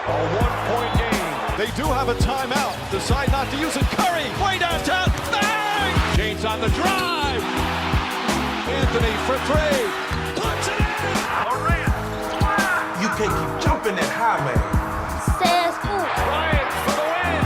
A one-point game. They do have a timeout. Decide not to use it. Curry, way downtown. Bang! James on the drive. Anthony for three. Puts it in. Durant. You can't keep jumping that high, man. Bryant for the win.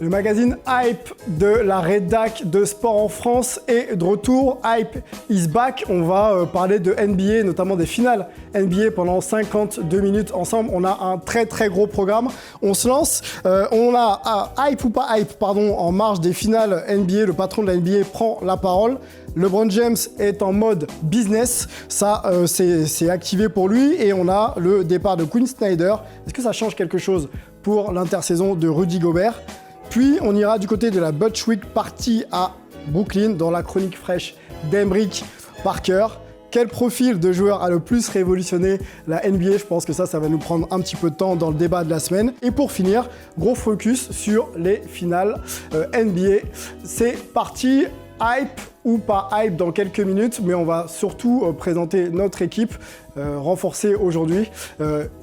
Le magazine Hype de la rédac de Sport en France est de retour. Hype is back. On va parler de NBA, notamment des finales NBA pendant 52 minutes ensemble. On a un très très gros programme. On se lance. On a Hype ou pas Hype, pardon, en marge des finales NBA. Le patron de la NBA prend la parole. LeBron James est en mode business. Ça, c'est activé pour lui. Et on a le départ de Quinn Snyder. Est-ce que ça change quelque chose pour l'intersaison de Rudy Gobert ? Puis, on ira du côté de la Bushwick Party à Brooklyn, dans la chronique fraîche d'Emric Parker. Quel profil de joueur a le plus révolutionné la NBA ? Je pense que ça va nous prendre un petit peu de temps dans le débat de la semaine. Et pour finir, gros focus sur les finales NBA. C'est parti, hype ou pas hype dans quelques minutes, mais on va surtout présenter notre équipe renforcée aujourd'hui.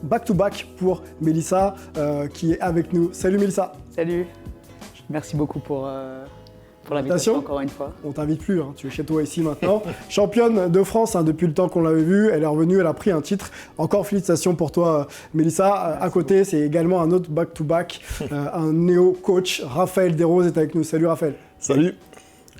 Back-to-back pour Mélissa qui est avec nous. Salut Mélissa. Salut. Merci beaucoup pour l'invitation encore une fois. On t'invite plus, hein. Tu es chez toi ici maintenant. Championne de France depuis le temps qu'on l'avait vue, elle est revenue, elle a pris un titre. Encore félicitations pour toi Mélissa. À côté, c'est également un autre back-to-back, un néo-coach, Raphaël Desroses est avec nous. Salut Raphaël. Salut.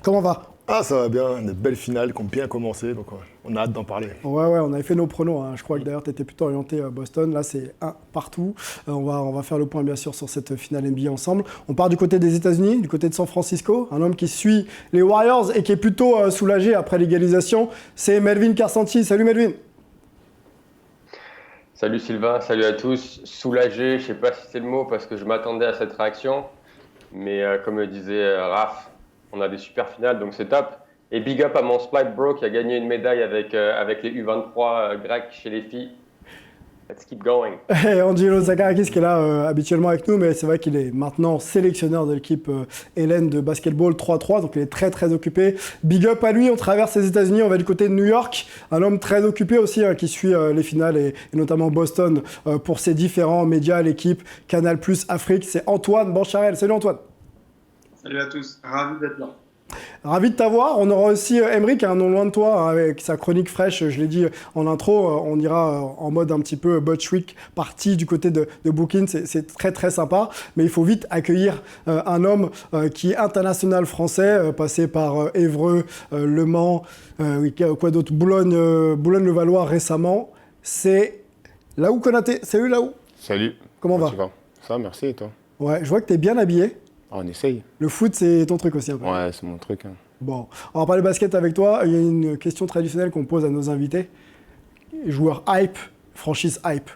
Comment va ? Ah, ça va bien, des belles finales qui ont bien commencé, donc on a hâte d'en parler. Ouais, on avait fait nos pronos, hein. Je crois que d'ailleurs tu étais plutôt orienté à Boston, là c'est un partout. On va faire le point bien sûr sur cette finale NBA ensemble. On part du côté des États-Unis, du côté de San Francisco, un homme qui suit les Warriors et qui est plutôt soulagé après l'égalisation, c'est Melvin Carsanti. Salut Melvin. Salut Sylvain, salut à tous. Soulagé, je ne sais pas si c'est le mot parce que je m'attendais à cette réaction, mais comme le disait Raph, on a des super finales, donc c'est top. Et big up à mon Spike Bro qui a gagné une médaille avec les U23 grecs chez les filles. Let's keep going. Angelo Zagarakis qui est là habituellement avec nous, mais c'est vrai qu'il est maintenant sélectionneur de l'équipe Hélène de basketball 3-3, donc il est très très occupé. Big up à lui, on traverse les États-Unis, on va du côté de New York, un homme très occupé aussi qui suit les finales et notamment Boston pour ses différents médias, l'équipe Canal+ Afrique, c'est Antoine Bancharel. Salut Antoine. Salut à tous, ravi d'être là. Ravi de t'avoir. On aura aussi Emric, un non loin de toi, avec sa chronique fraîche, je l'ai dit en intro. On ira en mode un petit peu Bushwick Party du côté de Brooklyn. C'est très très sympa. Mais il faut vite accueillir un homme qui est international français, passé par Évreux, Le Mans, quoi d'autre, Boulogne-le-Valois récemment. C'est Laou Konaté. Salut Laou. Salut. Comment va ? Ça va, merci et toi ? Ouais, je vois que t'es bien habillé. Ah, on essaye. Le foot, c'est ton truc aussi un peu. Ouais, c'est mon truc. Hein. Bon, on va parler basket avec toi. Il y a une question traditionnelle qu'on pose à nos invités. Joueur hype, franchise hype.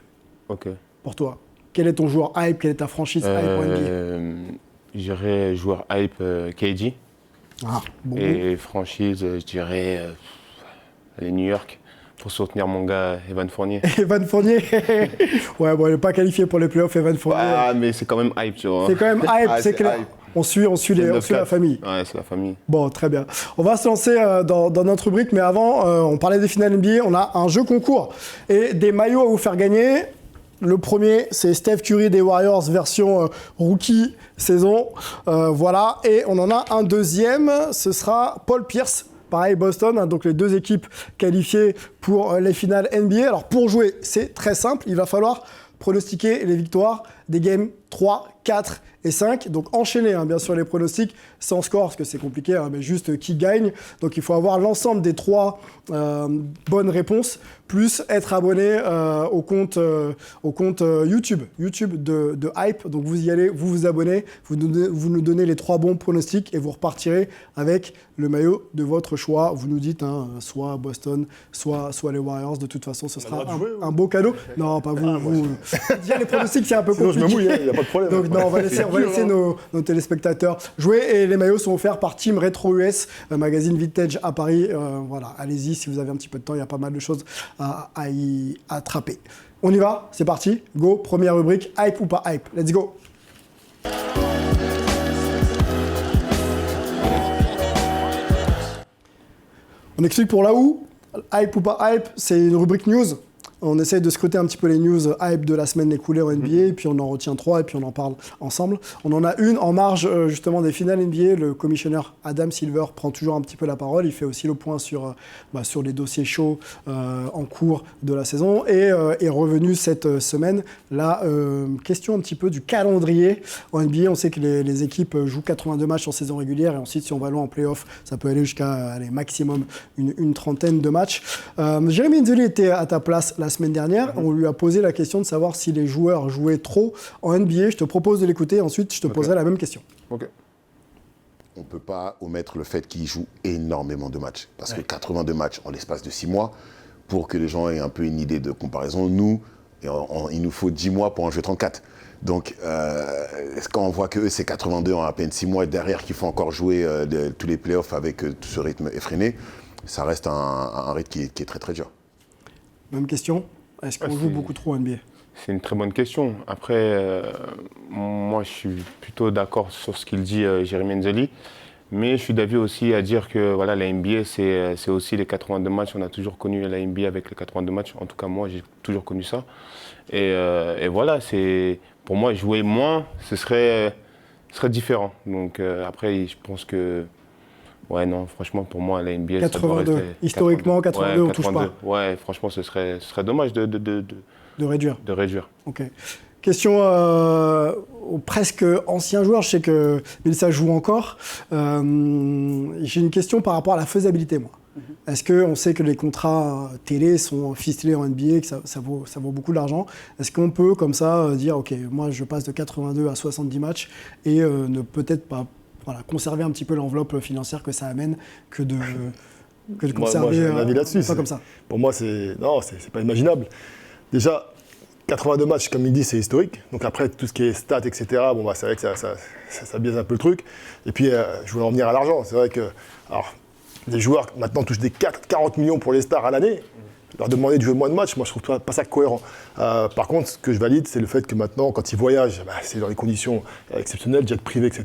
Ok. Pour toi, quel est ton joueur hype ? Quelle est ta franchise hype en NBA ? Je dirais joueur hype KD. Ah, bon. Et franchise, je dirais les New York. Pour soutenir mon gars Evan Fournier. Evan Fournier. Ouais, bon, il n'est pas qualifié pour les playoffs, Evan Fournier. Ah, mais c'est quand même hype, tu vois. C'est quand même hype, c'est clair. Hype. On suit la famille. Ouais, c'est la famille. Bon, très bien. On va se lancer dans notre rubrique, mais avant, on parlait des finales NBA. On a un jeu concours et des maillots à vous faire gagner. Le premier, c'est Steph Curry des Warriors version rookie saison. Voilà. Et on en a un deuxième. Ce sera Paul Pierce. Pareil, Boston, hein, donc les deux équipes qualifiées pour les finales NBA. Alors pour jouer, c'est très simple, il va falloir pronostiquer les victoires des games 3, 4 et 5. Donc enchaîner bien sûr les pronostics sans score parce que c'est compliqué, mais juste qui gagne. Donc il faut avoir l'ensemble des 3 bonnes réponses plus être abonné au compte YouTube de Hype. Donc vous y allez, vous vous abonnez, vous nous donnez les 3 bons pronostics et vous repartirez avec le maillot de votre choix. Vous nous dites soit Boston, soit les Warriors. De toute façon, ce sera un beau cadeau. Non, pas vous. Dire les pronostics, c'est un peu compliqué. Sinon, je me mouille, il n'y a pas de problème. Donc non, on va laisser nos téléspectateurs jouer. Et les maillots sont offerts par Team Retro US, magazine vintage à Paris. Voilà, allez-y si vous avez un petit peu de temps, il y a pas mal de choses à y attraper. On y va, c'est parti, go, première rubrique, hype ou pas hype, let's go. On explique pour là où, hype ou pas hype, c'est une rubrique news. On essaye de scruter un petit peu les news hype de la semaine écoulée en NBA, et puis on en retient 3 et puis on en parle ensemble. On en a une en marge justement des finales NBA. Le commissionneur Adam Silver prend toujours un petit peu la parole. Il fait aussi le point sur les dossiers chauds en cours de la saison. Et est revenu cette semaine la question un petit peu du calendrier. En NBA, on sait que les équipes jouent 82 matchs en saison régulière, et ensuite, si on va loin en play-off, ça peut aller jusqu'à maximum une trentaine de matchs. Jérémy Nzeli était à ta place la semaine dernière. On lui a posé la question de savoir si les joueurs jouaient trop en NBA. Je te propose de l'écouter, ensuite je te poserai la même question. Ok. On ne peut pas omettre le fait qu'ils jouent énormément de matchs. Parce que 82 matchs en l'espace de 6 mois, pour que les gens aient un peu une idée de comparaison, nous, il nous faut 10 mois pour en jouer 34. Donc, quand on voit qu'eux, c'est 82 en à peine 6 mois, et derrière qu'il faut encore jouer tous les playoffs avec tout ce rythme effréné, ça reste un rythme qui est très très dur. Même question. Est-ce qu'on joue beaucoup trop en NBA ? C'est une très bonne question. Après, moi, je suis plutôt d'accord sur ce qu'il dit, Jérémy Nzeli. Mais je suis d'avis aussi à dire que voilà, la NBA, c'est aussi les 82 matchs. On a toujours connu la NBA avec les 82 matchs. En tout cas, moi, j'ai toujours connu ça. Et voilà, pour moi, jouer moins, ce serait différent. Donc après, je pense que... Ouais, non, franchement, pour moi, la NBA... 82. Historiquement, 82, on ne touche pas. Ouais, franchement, ce serait dommage de réduire. De réduire. Ok. Question aux presque anciens joueurs. Je sais que Mélissa joue encore. J'ai une question par rapport à la faisabilité, moi. Est-ce qu'on sait que les contrats télé sont ficelés en NBA, que ça vaut beaucoup d'argent? Est-ce qu'on peut, comme ça, dire, OK, moi, je passe de 82 à 70 matchs et ne peut-être pas conserver un petit peu l'enveloppe financière que ça amène que de conserver... Moi j'ai un avis là-dessus. Pas comme ça. Pour moi, c'est pas imaginable. Déjà, 82 matchs, comme il dit, c'est historique. Donc après, tout ce qui est stats, etc., c'est vrai que ça biaise un peu le truc. Et puis, je voulais en venir à l'argent. C'est vrai que les joueurs, maintenant, touchent des 40 millions pour les stars à l'année. Leur demander de jouer moins de matchs, moi, je trouve pas ça cohérent. Par contre, ce que je valide, c'est le fait que maintenant, quand ils voyagent, c'est dans des conditions exceptionnelles, jet privé, etc.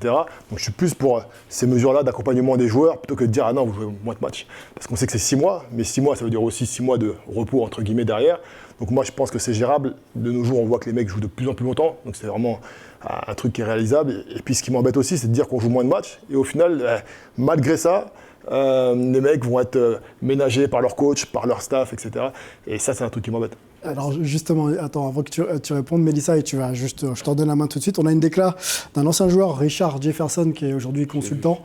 Donc, je suis plus pour ces mesures-là d'accompagnement des joueurs, plutôt que de dire « Ah non, vous jouez moins de matchs ». Parce qu'on sait que c'est 6 mois, mais 6 mois, ça veut dire aussi 6 mois de repos, entre guillemets, derrière. Donc moi, je pense que c'est gérable. De nos jours, on voit que les mecs jouent de plus en plus longtemps. Donc c'est vraiment un truc qui est réalisable. Et puis ce qui m'embête aussi, c'est de dire qu'on joue moins de matchs. Et au final, malgré ça, les mecs vont être ménagés par leur coach, par leur staff, etc. Et ça, c'est un truc qui m'embête. Alors justement, attends, avant que tu répondes, Mélissa, et je t'en donne la main tout de suite. On a une décla d'un ancien joueur, Richard Jefferson, qui est aujourd'hui consultant,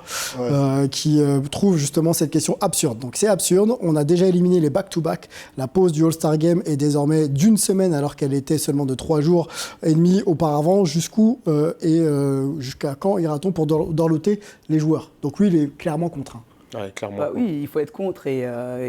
qui trouve justement cette question absurde. Donc c'est absurde, on a déjà éliminé les back-to-back. La pause du All-Star Game est désormais d'une semaine, alors qu'elle était seulement de 3 jours et demi auparavant. Jusqu'où et jusqu'à quand ira-t-on pour dorloter les joueurs? Donc lui, il est clairement contraint. Ouais, clairement. Oui, il faut être contre. Et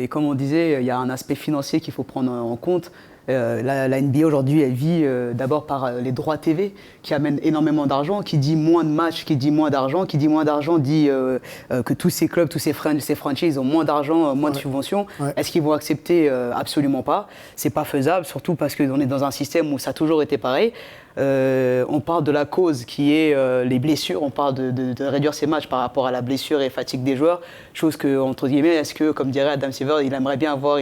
comme on disait, il y a un aspect financier qu'il faut prendre en compte. La NBA aujourd'hui, elle vit d'abord par les droits TV qui amènent énormément d'argent. Qui dit moins de matchs, qui dit moins d'argent. Qui dit moins d'argent dit que tous ces clubs, tous ces franchises ont moins d'argent, moins de subventions. Ouais. Est-ce qu'ils vont accepter? Absolument pas. C'est pas faisable, surtout parce qu'on est dans un système où ça a toujours été pareil. On parle de la cause qui est les blessures, on parle de réduire ces matchs par rapport à la blessure et fatigue des joueurs, chose que, entre guillemets, est-ce que, comme dirait Adam Silver, il aimerait bien avoir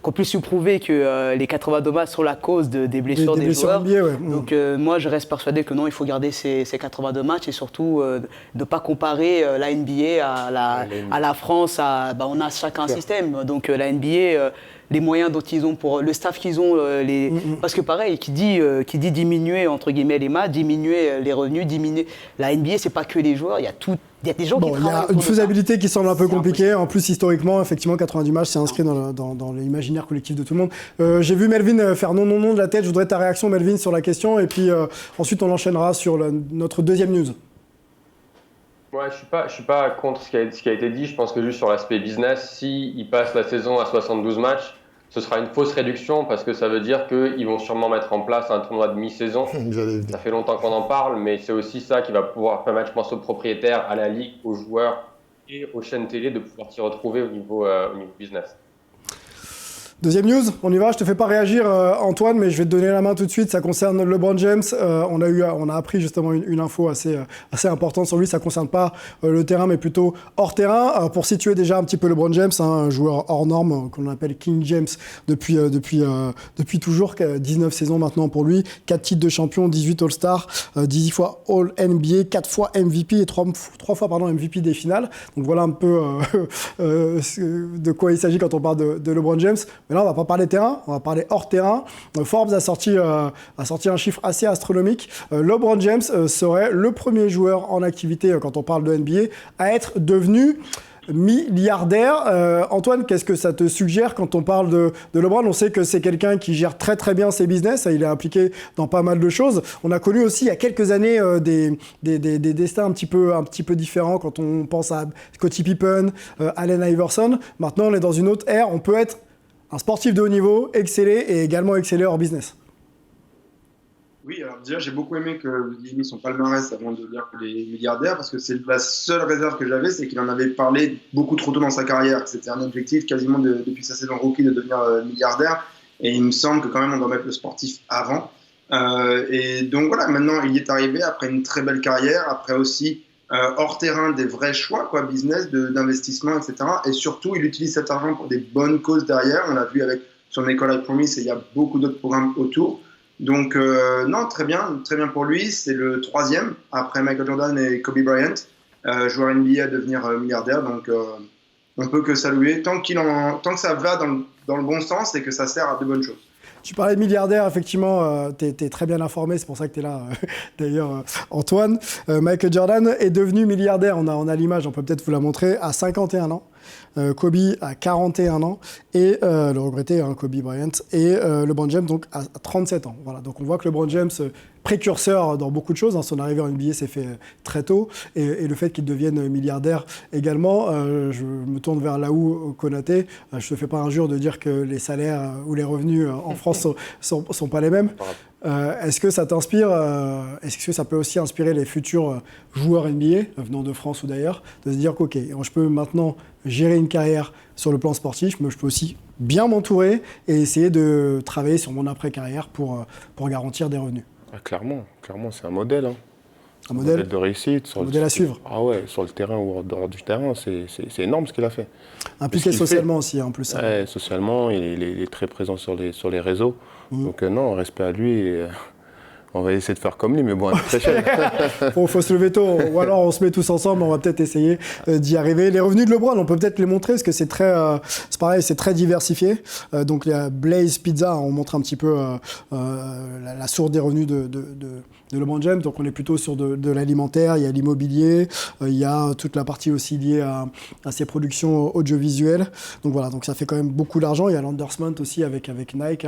qu'on puisse lui prouver que les 82 matchs sont la cause des blessures des joueurs. NBA, ouais. Donc moi je reste persuadé que non, il faut garder ces 82 matchs et surtout de ne pas comparer la NBA à la France, on a chacun un système, donc la NBA... les moyens dont ils ont pour le staff qu'ils ont, parce que pareil, qui dit diminuer entre guillemets les matchs, diminuer les revenus, diminuer la NBA, c'est pas que les joueurs, il y a des gens qui travaillent. Il y a une faisabilité qui semble un peu compliquée. En plus, historiquement, effectivement, 90 matchs, c'est inscrit dans l'imaginaire collectif de tout le monde. J'ai vu Melvin faire non de la tête. Je voudrais ta réaction, Melvin, sur la question, et puis ensuite on enchaînera sur notre deuxième news. Ouais, je suis pas contre ce qui a été dit. Je pense que juste sur l'aspect business, s'ils passent la saison à 72 matchs, ce sera une fausse réduction parce que ça veut dire qu'ils vont sûrement mettre en place un tournoi de mi-saison. Ça fait longtemps qu'on en parle, mais c'est aussi ça qui va pouvoir permettre, je pense, aux propriétaires, à la ligue, aux joueurs et aux chaînes télé de pouvoir s'y retrouver au niveau business. Deuxième news, on y va, je te fais pas réagir Antoine, mais je vais te donner la main tout de suite, ça concerne LeBron James. On a appris justement une info assez importante sur lui, ça concerne pas le terrain mais plutôt hors terrain. Pour situer déjà un petit peu LeBron James, un joueur hors norme qu'on appelle King James depuis toujours, 19 saisons maintenant pour lui, 4 titres de champion, 18 All-Star, 10 fois All-NBA, 4 fois MVP et 3 fois MVP des finales. Donc voilà un peu de quoi il s'agit quand on parle de LeBron James. Mais là, on va pas parler terrain, on va parler hors terrain. Forbes a sorti un chiffre assez astronomique. LeBron James serait le premier joueur en activité, quand on parle de NBA, à être devenu milliardaire. Antoine, qu'est-ce que ça te suggère quand on parle de LeBron? On sait que c'est quelqu'un qui gère très très bien ses business, il est impliqué dans pas mal de choses. On a connu aussi il y a quelques années des destins un petit peu différents quand on pense à Scottie Pippen, Allen Iverson. Maintenant, on est dans une autre ère, on peut être un sportif de haut niveau, exceller et également exceller hors business. Oui, alors déjà, j'ai beaucoup aimé que vous ayez mis son palmarès avant de dire qu'il est milliardaire, parce que c'est la seule réserve que j'avais, c'est qu'il en avait parlé beaucoup trop tôt dans sa carrière. C'était un objectif quasiment depuis sa saison rookie de devenir milliardaire, et il me semble que quand même on doit mettre le sportif avant. Et donc voilà, maintenant il y est arrivé après une très belle carrière, après aussi hors terrain des vrais choix, quoi, business, d'investissement, etc. Et surtout, il utilise cet argent pour des bonnes causes derrière. On l'a vu avec son école I Promise et il y a beaucoup d'autres programmes autour. Donc non, très bien pour lui. C'est le 3e après Michael Jordan et Kobe Bryant, joueur NBA à devenir milliardaire. Donc on peut que saluer tant que ça va dans le bon sens et que ça sert à de bonnes choses. Tu parlais de milliardaire, effectivement, tu es très bien informé, c'est pour ça que tu es là, d'ailleurs, Antoine. Michael Jordan est devenu milliardaire, on a l'image, on peut peut-être vous la montrer, à 51 ans. Kobe à 41 ans et le regretté Kobe Bryant et LeBron James donc à 37 ans. Voilà, donc on voit que LeBron James précurseur dans beaucoup de choses, son arrivée en NBA s'est fait très tôt et le fait qu'il devienne milliardaire également. Je me tourne vers Laou Konaté. Je te fais pas injure de dire que les salaires ou les revenus en France sont pas les mêmes. Est-ce que ça t'inspire, est-ce que ça peut aussi inspirer les futurs joueurs NBA venant de France ou d'ailleurs, de se dire qu'ok, je peux maintenant gérer une carrière sur le plan sportif, mais je peux aussi bien m'entourer et essayer de travailler sur mon après-carrière pour garantir des revenus. Clairement, c'est un modèle. Hein. Un modèle de réussite. Un modèle à suivre. Ah ouais, sur le terrain ou en dehors du terrain, c'est énorme ce qu'il a fait. Impliqué socialement aussi, en plus. Ouais, socialement, il est très présent sur les réseaux. Donc non, respect à lui. Et, on va essayer de faire comme lui, mais bon, très cher. Faut se lever tôt, ou alors on se met tous ensemble, on va peut-être essayer d'y arriver. Les revenus de LeBron, on peut peut-être les montrer, parce que c'est pareil, c'est très diversifié. Donc les Blaze Pizza, on montre un petit peu la source des revenus de LeBron James. Donc on est plutôt sur de l'alimentaire, il y a l'immobilier, il y a toute la partie aussi liée à ses productions audiovisuelles. Donc voilà, donc ça fait quand même beaucoup d'argent. Il y a l'endorsement aussi avec Nike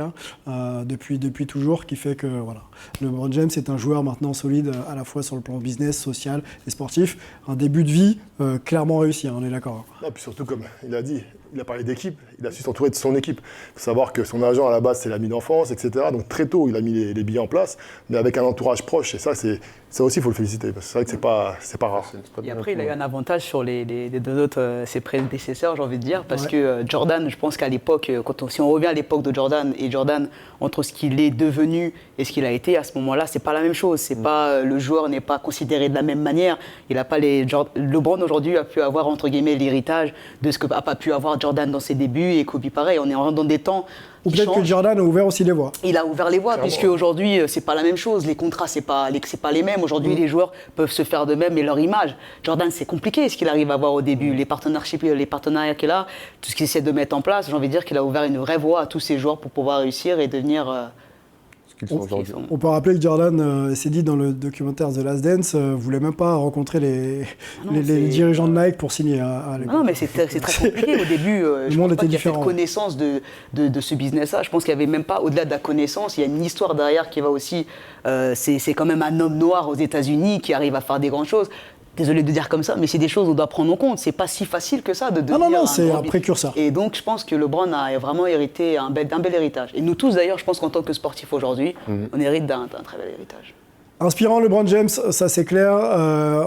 depuis toujours, qui fait que voilà. LeBron James est un joueur maintenant solide à la fois sur le plan business, social et sportif. Un début de vie clairement réussi, on est d'accord. Non, puis surtout, comme il a dit, il a parlé d'équipe, il a su s'entourer de son équipe. Il faut savoir que son agent à la base, c'est l'ami d'enfance, etc. Donc très tôt, il a mis les billets en place, mais avec un entourage proche. Et ça aussi, il faut le féliciter, parce que c'est vrai que c'est pas rare. Et après, il a eu un avantage sur les deux autres, ses prédécesseurs, j'ai envie de dire, parce que Jordan, je pense qu'à l'époque, si on revient à l'époque de Jordan, et Jordan, entre ce qu'il est devenu et ce qu'il a été, à ce moment-là, c'est pas la même chose. C'est pas, le joueur n'est pas considéré de la même manière. Il a pas LeBron aujourd'hui a pu avoir, entre guillemets, l'héritage de ce que n'a pas pu avoir Jordan dans ses débuts, et Kobe pareil. On est dans des temps. Ou peut-être que Jordan a ouvert aussi les voies. Il a ouvert les voies, puisque aujourd'hui, c'est pas la même chose. Les contrats, c'est pas les mêmes. Aujourd'hui, les joueurs peuvent se faire de même, et leur image. Jordan, c'est compliqué ce qu'il arrive à avoir au début. Les partenariats qu'il a, tout ce qu'il essaie de mettre en place, j'ai envie de dire qu'il a ouvert une vraie voie à tous ces joueurs pour pouvoir réussir et devenir. On peut rappeler que Jordan s'est dit dans le documentaire The Last Dance, voulait même pas rencontrer les dirigeants de Nike pour signer à l'époque. Non, mais c'est très compliqué au début. Le monde était différent. Il y a cette connaissance de ce business-là. Je pense qu'il n'y avait même pas, au-delà de la connaissance, il y a une histoire derrière qui va aussi. C'est quand même un homme noir aux États-Unis qui arrive à faire des grandes choses. Désolé de dire comme ça, mais c'est des choses qu'on doit prendre en compte. C'est pas si facile que ça de devenir. Non, c'est un précurseur. Et donc, je pense que LeBron a vraiment hérité d'un bel héritage. Et nous tous, d'ailleurs, je pense qu'en tant que sportifs aujourd'hui, on hérite d'un très bel héritage. Inspirant LeBron James, ça c'est clair.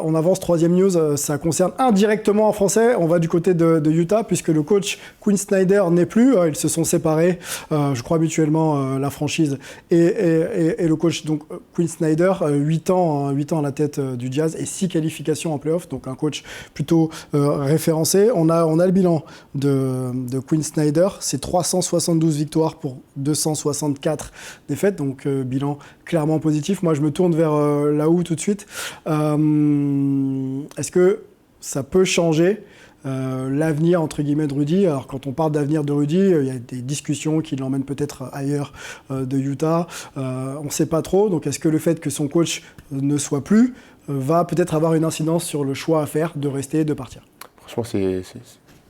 On avance, troisième news, ça concerne indirectement un Français. On va du côté de Utah, puisque le coach Quinn Snyder n'est plus. Ils se sont séparés, je crois mutuellement, la franchise et le coach donc Quinn Snyder. 8 ans à la tête du Jazz et 6 qualifications en playoff, donc un coach plutôt référencé. On a le bilan de Quinn Snyder, c'est 372 victoires pour 264 défaites, donc bilan clairement positif. Moi, je me tourne vers Laou tout de suite. Est-ce que ça peut changer l'avenir, entre guillemets, de Rudy? Alors, quand on parle d'avenir de Rudy, il y a des discussions qui l'emmènent peut-être ailleurs de Utah. On ne sait pas trop. Donc, est-ce que le fait que son coach ne soit plus va peut-être avoir une incidence sur le choix à faire de rester et de partir? Franchement, c'est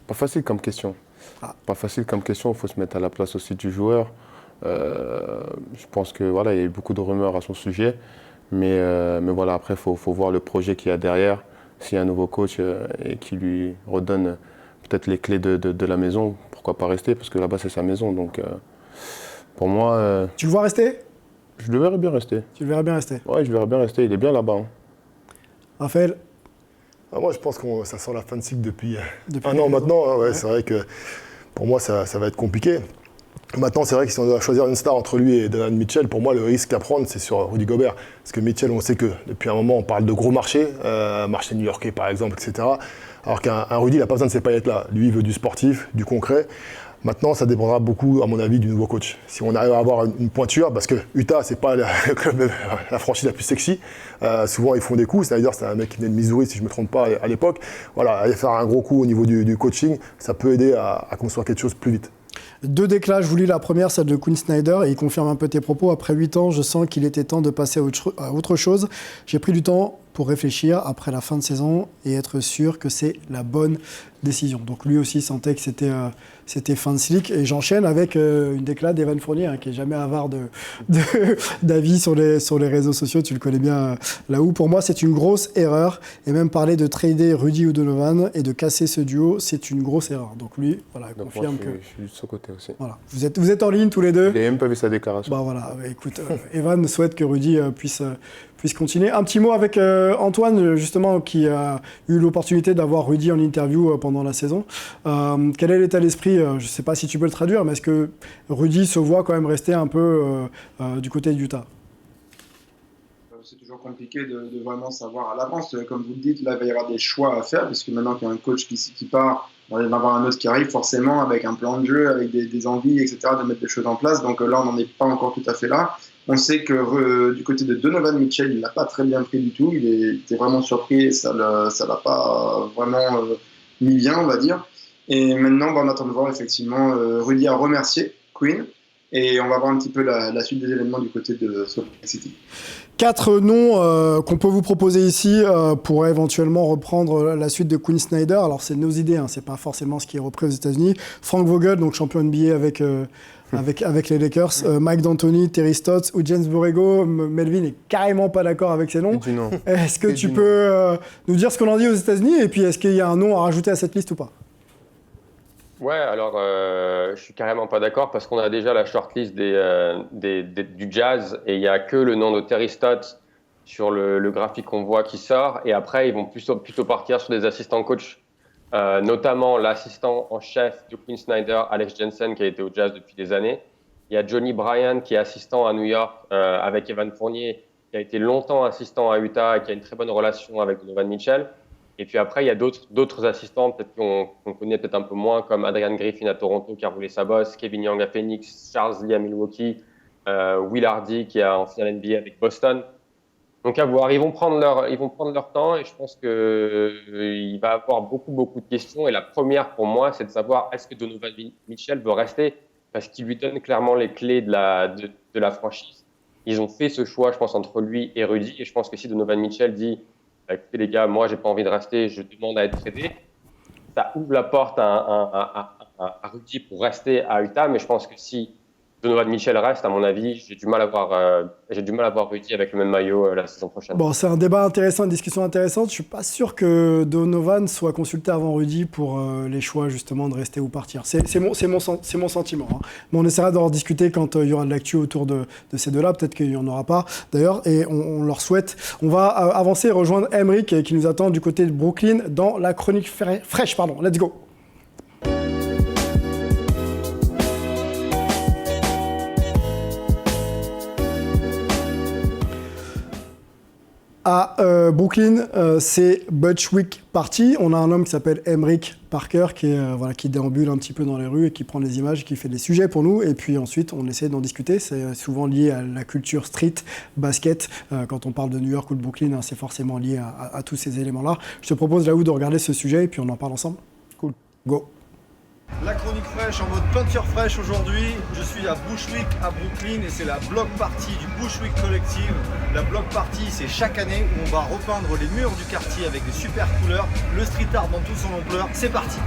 pas facile comme question. Pas facile comme question. Il faut se mettre à la place aussi du joueur. Je pense que voilà, il y a eu beaucoup de rumeurs à son sujet, mais voilà, après il faut voir le projet qu'il y a derrière. S'il y a un nouveau coach et qui lui redonne peut-être les clés de la maison, pourquoi pas rester, parce que là-bas c'est sa maison. Donc pour moi, tu le vois rester? Je le verrais bien rester. Tu le verrais bien rester? Ouais, je le verrais bien rester. Il est bien là-bas. Hein. Raphaël? Moi, je pense que ça sent la fin de cycle depuis un an maintenant. Hein, ouais. C'est vrai que pour moi, ça va être compliqué. Maintenant, c'est vrai que si on doit choisir une star entre lui et Donovan Mitchell, pour moi, le risque à prendre, c'est sur Rudy Gobert. Parce que Mitchell, on sait que depuis un moment, on parle de gros marchés, marché new-yorkais par exemple, etc. Alors qu'un Rudy, il n'a pas besoin de ces paillettes-là. Lui, il veut du sportif, du concret. Maintenant, ça dépendra beaucoup, à mon avis, du nouveau coach. Si on arrive à avoir une pointure, parce que Utah, c'est pas la franchise la plus sexy. Souvent, ils font des coups. Snyder, c'est un mec qui venait de Missouri, si je ne me trompe pas, à l'époque. Voilà, aller faire un gros coup au niveau du coaching, ça peut aider à construire quelque chose plus vite. 2 déclats, je vous lis la première, celle de Quinn Snyder, et il confirme un peu tes propos. Après 8 ans, je sens qu'il était temps de passer à autre chose. J'ai pris du temps pour réfléchir après la fin de saison et être sûr que c'est la bonne décision. Donc lui aussi sentait que c'était fin de cycle. Et j'enchaîne avec une déclat d'Evan Fournier, qui est jamais avare d'avis sur les réseaux sociaux. Tu le connais bien là où. Pour moi, c'est une grosse erreur. Et même parler de trader Rudy ou Donovan et de casser ce duo, c'est une grosse erreur. Donc lui, voilà, donc confirme moi, je suis de ce côté aussi. Voilà. Vous êtes en ligne tous les deux. Il n'a même pas vu sa déclaration. Bah voilà, écoute, Evan souhaite que Rudy puisse continuer. Un petit mot avec Antoine, justement, qui a eu l'opportunité d'avoir Rudy en interview pendant la saison. Quel est l'état d'esprit, je ne sais pas si tu peux le traduire, mais est-ce que Rudy se voit quand même rester un peu du côté de Utah? C'est toujours compliqué de vraiment savoir à l'avance. Comme vous le dites, là, il va y avoir des choix à faire, parce que maintenant qu'il y a un coach qui part, on va y avoir un autre qui arrive, forcément, avec un plan de jeu, avec des envies, etc., de mettre des choses en place. Donc là, on n'en est pas encore tout à fait là. On sait que du côté de Donovan Mitchell, il ne l'a pas très bien pris du tout. Il était vraiment surpris et ça ne l'a pas vraiment mis bien, on va dire. Et maintenant, on attend de voir effectivement Rudy a remercié Quinn. Et on va voir un petit peu la suite des événements du côté de Salt Lake City. 4 noms qu'on peut vous proposer ici pour éventuellement reprendre la suite de Quinn Snyder. Alors, c'est nos idées, c'est pas forcément ce qui est repris aux États-Unis. Frank Vogel, donc champion NBA avec les Lakers, Mike D'Antoni, Terry Stotts ou James Borrego. Melvin est carrément pas d'accord avec ces noms. Est-ce que tu peux nous dire ce qu'on en dit aux États-Unis et puis est-ce qu'il y a un nom à rajouter à cette liste ou pas? Ouais, alors je suis carrément pas d'accord parce qu'on a déjà la shortlist du Jazz et il n'y a que le nom de Terry Stotts sur le graphique qu'on voit qui sort. Et après, ils vont plutôt partir sur des assistants coach, notamment l'assistant en chef de Quinn Snyder, Alex Jensen, qui a été au Jazz depuis des années. Il y a Johnny Bryan qui est assistant à New York avec Evan Fournier, qui a été longtemps assistant à Utah et qui a une très bonne relation avec Donovan Mitchell. Et puis après, il y a d'autres assistants peut-être qu'on connaît peut-être un peu moins, comme Adrian Griffin à Toronto qui a roulé sa bosse, Kevin Young à Phoenix, Charles Lee à Milwaukee, Will Hardy qui est en finale NBA avec Boston. Donc à voir, ils vont prendre leur temps et je pense qu'il va y avoir beaucoup de questions. Et la première pour moi, c'est de savoir est-ce que Donovan Mitchell veut rester parce qu'il lui donne clairement les clés de la franchise. Ils ont fait ce choix, je pense, entre lui et Rudy. Et je pense que si Donovan Mitchell dit écoutez les gars, moi j'ai pas envie de rester, je demande à être tradé, ça ouvre la porte à Rudy pour rester à Utah, mais je pense que si Donovan Mitchell reste, à mon avis. J'ai du mal à voir Rudy avec le même maillot la saison prochaine. Bon, c'est un débat intéressant, une discussion intéressante. Je suis pas sûr que Donovan soit consulté avant Rudy pour les choix justement de rester ou partir. C'est mon sentiment. Hein. Mais on essaiera d'en discuter quand il y aura de l'actu autour de ces deux-là. Peut-être qu'il n'y en aura pas d'ailleurs, et on leur souhaite. On va avancer et rejoindre Emric qui nous attend du côté de Brooklyn dans la chronique fraîche. Pardon, let's go. À Brooklyn, c'est Butch-Week Party. On a un homme qui s'appelle Emric Parker qui déambule un petit peu dans les rues et qui prend des images, qui fait des sujets pour nous. Et puis ensuite, on essaie d'en discuter. C'est souvent lié à la culture street, basket. Quand on parle de New York ou de Brooklyn, hein, c'est forcément lié à tous ces éléments-là. Je te propose, Laou, de regarder ce sujet et puis on en parle ensemble. Cool. Go. La chronique fraîche en mode peinture fraîche aujourd'hui. Je suis à Bushwick à Brooklyn et c'est la block party du Bushwick Collective. La block party, c'est chaque année où on va repeindre les murs du quartier avec des super couleurs, le street art dans toute son ampleur. C'est parti.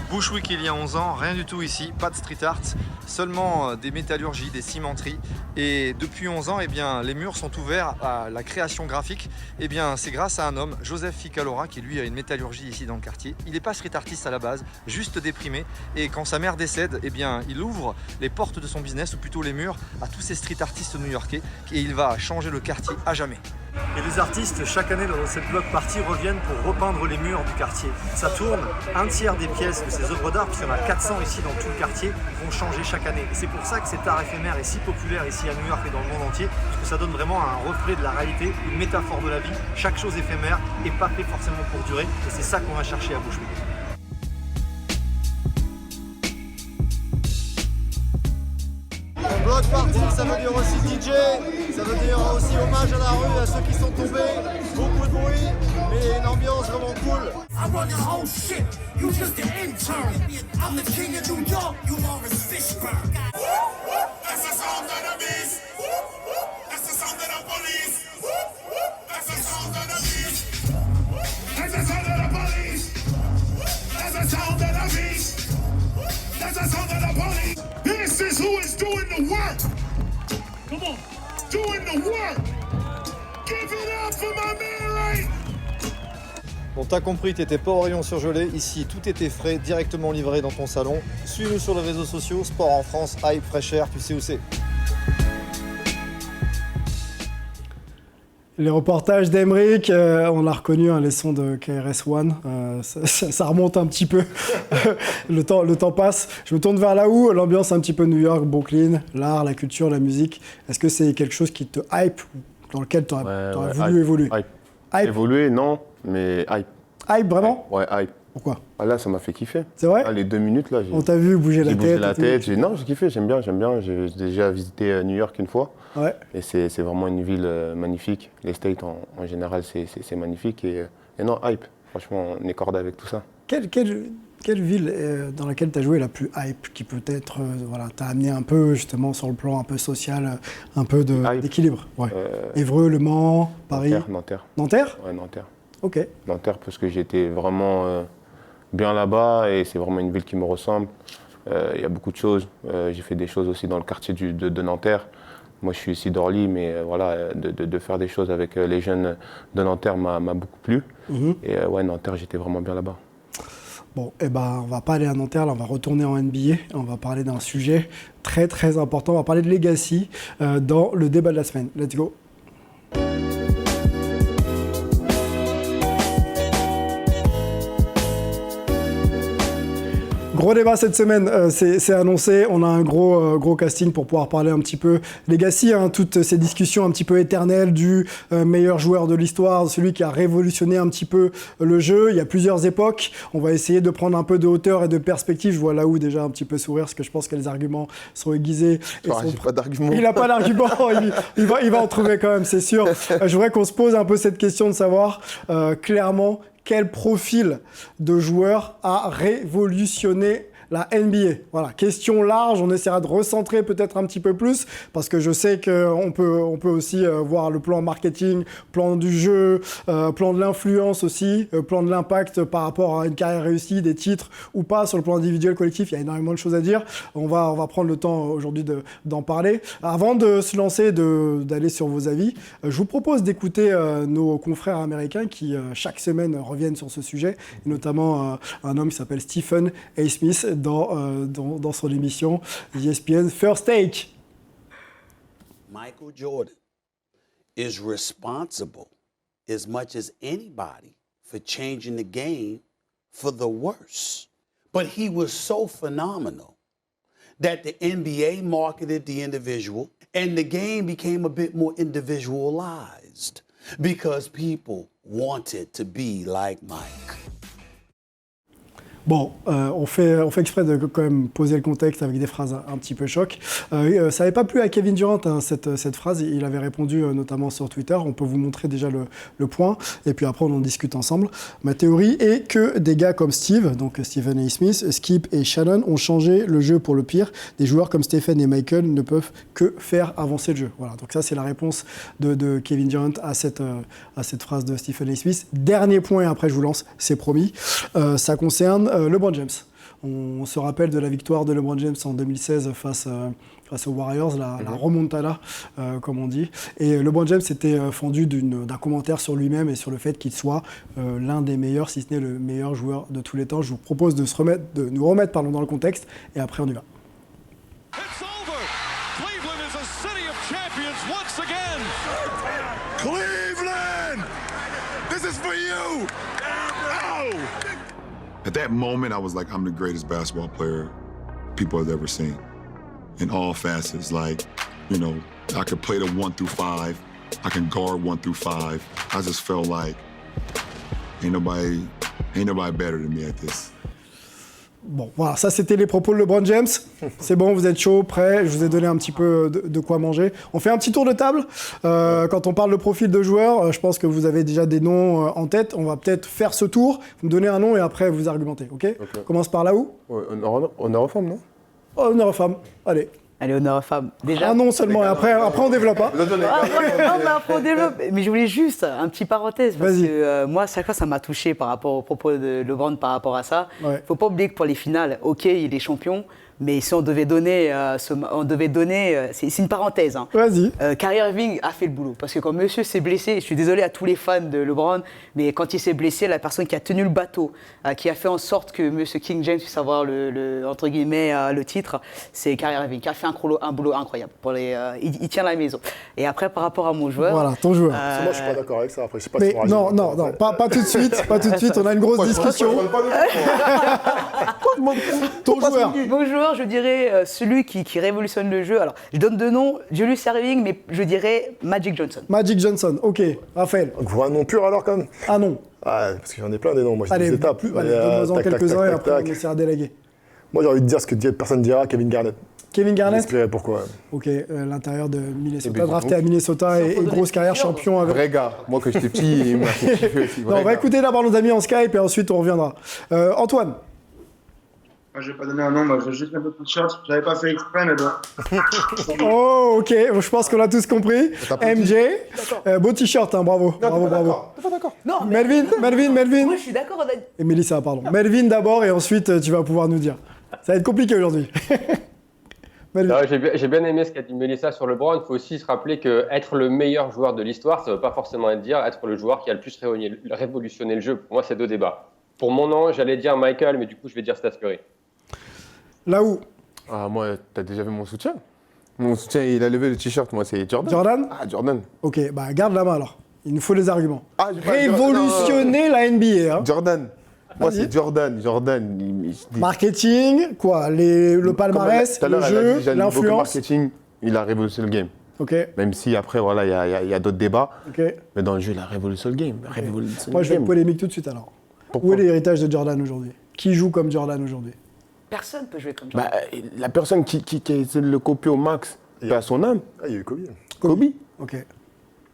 Bushwick il y a 11 ans, rien du tout ici, pas de street art, seulement des métallurgies, des cimenteries. Et depuis 11 ans, eh bien, les murs sont ouverts à la création graphique. Eh bien, c'est grâce à un homme, Joseph Ficalora, qui lui a une métallurgie ici dans le quartier. Il n'est pas street artiste à la base, juste déprimé. Et quand sa mère décède, eh bien, il ouvre les portes de son business, ou plutôt les murs, à tous ces street artistes new-yorkais. Et il va changer le quartier à jamais. Et les artistes, chaque année dans cette block party, reviennent pour repeindre les murs du quartier. Ça tourne, un tiers des pièces de ces œuvres d'art, puisqu'il y en a 400 ici dans tout le quartier, vont changer chaque année. Et c'est pour ça que cet art éphémère est si populaire ici à New York et dans le monde entier, parce que ça donne vraiment un reflet de la réalité, une métaphore de la vie. Chaque chose éphémère n'est pas fait forcément pour durer, et c'est ça qu'on va chercher à Bushwick. Block party, ça veut dire aussi DJ, ça veut dire aussi hommage à la rue, à ceux qui sont tombés, beaucoup de bruit, mais une ambiance vraiment cool. I run the whole shit, you just an intern. I'm the king of New York, you Lawrence Fishburne. That's the sound of the beast. That's the sound of the police. That's the sound of the beast. That's the sound of the police. That's the sound of the beast. That's the sound of the police. This is who is doing the work. Come on, doing the work. Give it up for my man right. Bon, t'as compris, t'étais pas au rayon surgelé. Ici, tout était frais, directement livré dans ton salon. Suis-nous sur les réseaux sociaux, Sport en France, Hype, Fresh Air, tu sais où c'est. Les reportages d'Emric, on l'a reconnu, hein, les sons de KRS-One, ça remonte un petit peu, le temps passe. Je me tourne vers là où l'ambiance un petit peu New York, Brooklyn, l'art, la culture, la musique. Est-ce que c'est quelque chose qui te hype, dans lequel tu aurais voulu évoluer? Hype. Évoluer, non, mais hype. Hype, vraiment? Ouais, hype. Pourquoi? Ah, là, ça m'a fait kiffer. C'est vrai? Ah, les 2 minutes, là, on t'a vu bouger la tête. Non, j'ai kiffé, j'aime bien. J'ai déjà visité New York une fois. Ouais. Et c'est vraiment une ville magnifique. Les States, en général, c'est magnifique. Et non, hype. Franchement, on est cordé avec tout ça. Quelle ville dans laquelle tu as joué la plus hype, qui peut-être t'a amené un peu justement sur le plan un peu social, un peu d'équilibre? Ouais. Évreux, Le Mans, Paris? Nanterre. Nanterre? Ouais, Nanterre. Ok. Nanterre, parce que j'étais vraiment bien là-bas et c'est vraiment une ville qui me ressemble. Il y a beaucoup de choses. J'ai fait des choses aussi dans le quartier de Nanterre. Moi, je suis ici d'Orly, mais voilà, de faire des choses avec les jeunes de Nanterre m'a beaucoup plu. Et ouais, Nanterre, j'étais vraiment bien là-bas. Bon, on va pas aller à Nanterre, là, on va retourner en NBA. On va parler d'un sujet très très important. On va parler de Legacy dans le débat de la semaine. Let's go. Gros débat cette semaine, c'est annoncé. On a un gros casting pour pouvoir parler un petit peu legacy, hein, toutes ces discussions un petit peu éternelles du meilleur joueur de l'histoire, celui qui a révolutionné un petit peu le jeu. Il y a plusieurs époques. On va essayer de prendre un peu de hauteur et de perspective. Je vois Laou déjà un petit peu sourire parce que je pense que les arguments sont aiguisés. J'ai pas d'argument. Il n'a pas d'argument. il va en trouver quand même, c'est sûr. Je voudrais qu'on se pose un peu cette question de savoir clairement quel profil de joueur a révolutionné la NBA. Voilà, question large, on essaiera de recentrer peut-être un petit peu plus, parce que je sais qu'on peut aussi voir le plan marketing, plan du jeu, plan de l'influence aussi, plan de l'impact par rapport à une carrière réussie, des titres ou pas, sur le plan individuel, collectif, il y a énormément de choses à dire. On va prendre le temps aujourd'hui d'en parler. Avant de se lancer, d'aller sur vos avis, je vous propose d'écouter nos confrères américains qui, chaque semaine, reviennent sur ce sujet, et notamment un homme qui s'appelle Stephen A. Smith, dans son émission ESPN First Take. Michael Jordan is responsible as much as anybody for changing the game for the worse. But he was so phenomenal that the NBA marketed the individual and the game became a bit more individualized because people wanted to be like Mike. Bon, on fait exprès de quand même poser le contexte avec des phrases un petit peu choc. Ça n'avait pas plu à Kevin Durant, hein, cette phrase. Il avait répondu notamment sur Twitter. On peut vous montrer déjà le point. Et puis après, on en discute ensemble. Ma théorie est que des gars comme Steve, donc Stephen A. Smith, Skip et Shannon ont changé le jeu pour le pire. Des joueurs comme Stephen et Michael ne peuvent que faire avancer le jeu. Voilà, donc ça, c'est la réponse de Kevin Durant à cette phrase de Stephen A. Smith. Dernier point, et après je vous lance, c'est promis. Ça concerne LeBron James. On se rappelle de la victoire de LeBron James en 2016 face aux Warriors, la remontada, comme on dit. Et LeBron James s'était fendu d'un commentaire sur lui-même et sur le fait qu'il soit l'un des meilleurs, si ce n'est le meilleur joueur de tous les temps. Je vous propose de nous remettre dans le contexte, et après on y va. It's over. Cleveland is a city of champions once again. Cleveland! This is for you! Oh! At that moment, I was like, I'm the greatest basketball player people have ever seen. In all facets, like, you know, I could play the 1 through 5. I can guard 1 through 5. I just felt like ain't nobody better than me at this. Bon, voilà, ça c'était les propos de LeBron James. C'est bon, vous êtes chaud, prêt, je vous ai donné un petit peu de quoi manger. On fait un petit tour de table. Quand on parle de profil de joueur, je pense que vous avez déjà des noms en tête. On va peut-être faire ce tour, vous me donnez un nom et après vous argumentez, ok? On commence par là où? Honneur aux femmes, non? Honneur aux femmes, allez. Allez, honneur aux femmes. Déjà. Un nom seulement, et après on développe. Hein. Non, mais après on développe. Mais je voulais juste un petit parenthèse, parce que moi, chaque fois, ça m'a touché par rapport au propos de LeBron par rapport à ça. Ouais. Faut pas oublier que pour les finales, ok, il est champion, mais si on devait donner, c'est une parenthèse. Hein. Vas-y. Kyrie Irving a fait le boulot, parce que quand monsieur s'est blessé, je suis désolé à tous les fans de LeBron, mais quand il s'est blessé, la personne qui a tenu le bateau, qui a fait en sorte que monsieur King James puisse avoir entre guillemets le titre, c'est Kyrie Irving, qui a fait un boulot incroyable. Il tient la maison. Et après, par rapport à mon joueur. Voilà, ton joueur. Moi, je suis pas d'accord avec ça. Après, je sais pas mais si non, pas tout de suite. Pas tout de suite. On a une grosse discussion. Ton joueur. Mon joueur, je dirais celui qui révolutionne le jeu. Alors, je donne deux noms, Julius Erving, mais je dirais Magic Johnson. Magic Johnson, ok. Raphaël. Donc, vous avez un nom pur alors, quand même? Ah non. Ah, parce que j'en ai plein des noms. Moi, j'ai des étapes. Allez, donne-moi-en quelques-uns et après, on essaiera d'élaguer. Moi, j'ai envie de dire ce que personne ne dira, Kevin Garnett. Kevin Garnett. J'expliquerai pourquoi. Ok, l'intérieur de Minnesota, drafté à Minnesota et grosse carrière champion avec. Vrai gars, moi quand j'étais petit, il m'a kiffé aussi. On va écouter d'abord nos amis en Skype et ensuite on reviendra. Antoine. Moi, je vais pas donner un nom, moi, je vais juste un peu de t-shirt. J'avais pas fait exprès, mais bon. Oh, ok, je pense qu'on a tous compris. MJ, beau t-shirt, hein, bravo. Bravo. T'es pas d'accord? Non. Melvin. Moi, je suis d'accord. Et Mélissa, pardon. Melvin d'abord et ensuite tu vas pouvoir nous dire. Ça va être compliqué aujourd'hui. J'ai bien aimé ce qu'a dit Mélissa sur LeBron. Il faut aussi se rappeler qu'être le meilleur joueur de l'histoire, ça ne veut pas forcément dire être le joueur qui a le plus révolutionné le jeu. Pour moi, c'est deux débats. Pour mon nom, j'allais dire Michael, mais du coup, je vais dire Steph Curry. Là où? Ah, moi, t'as déjà vu mon soutien? Mon soutien, il a levé le t-shirt, moi, c'est Jordan. Jordan? Ah, Jordan. Ok, bah garde la main alors. Il nous faut les arguments. Révolutionner la NBA. Hein. Jordan. Moi, Vas-y. c'est Jordan. Marketing, quoi, le palmarès, le jeu, l'influence. Marketing, il a révolutionné le game. Ok. Même si après, voilà, il y a d'autres débats. Ok. Mais dans le jeu, il a révolutionné le game. Moi, je vais être polémique tout de suite alors. Pourquoi Où est l'héritage de Jordan aujourd'hui? Qui joue comme Jordan aujourd'hui? Personne peut jouer comme Jordan. La personne qui a essayé de le copier au max, à son âme. Ah, il y a eu Kobe. Kobe. Ok.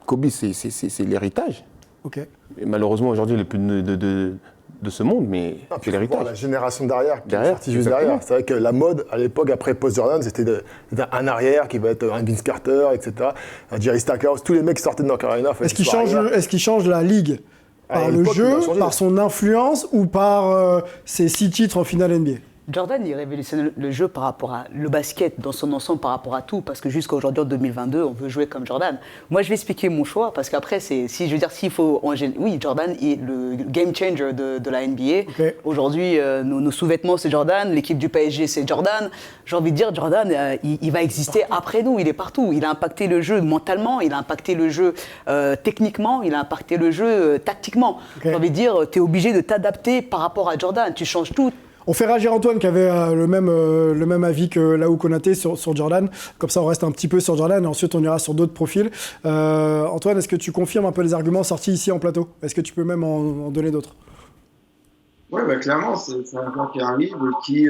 Kobe, c'est l'héritage. Ok. Et malheureusement, aujourd'hui, il n'est plus de ce monde, mais c'est l'héritage. La génération derrière, qui est Derrière, sortie juste exactement. derrière. C'est vrai que la mode, à l'époque, après post-Jordan, c'était un arrière qui va être un Vince Carter, etc. Un Jerry Stackhouse, tous les mecs qui sortaient de North Carolina. Est-ce qu'il change la ligue par le l'époque, il jeu, a changé. par son influence ou par ses 6 titres en finale NBA? Jordan, il révolutionne le jeu par rapport à le basket dans son ensemble, par rapport à tout, parce que jusqu'à aujourd'hui, en 2022, on veut jouer comme Jordan. Moi, je vais expliquer mon choix, parce qu'après, s'il faut... Oui, Jordan est le game changer de la NBA. Okay. Aujourd'hui, nos sous-vêtements, c'est Jordan, l'équipe du PSG, c'est Jordan. J'ai envie de dire, Jordan, il va exister après nous, il est partout. Il a impacté le jeu mentalement, il a impacté le jeu techniquement, il a impacté le jeu tactiquement. Okay. J'ai envie de dire, tu es obligé de t'adapter par rapport à Jordan, tu changes tout. On fait réagir Antoine qui avait le même avis que Laou Konaté sur Jordan. Comme ça, on reste un petit peu sur Jordan et ensuite on ira sur d'autres profils. Antoine, est-ce que tu confirmes un peu les arguments sortis ici en plateau? Est-ce que tu peux même en donner d'autres? Oui, clairement, c'est un joueur qui arrive, qui,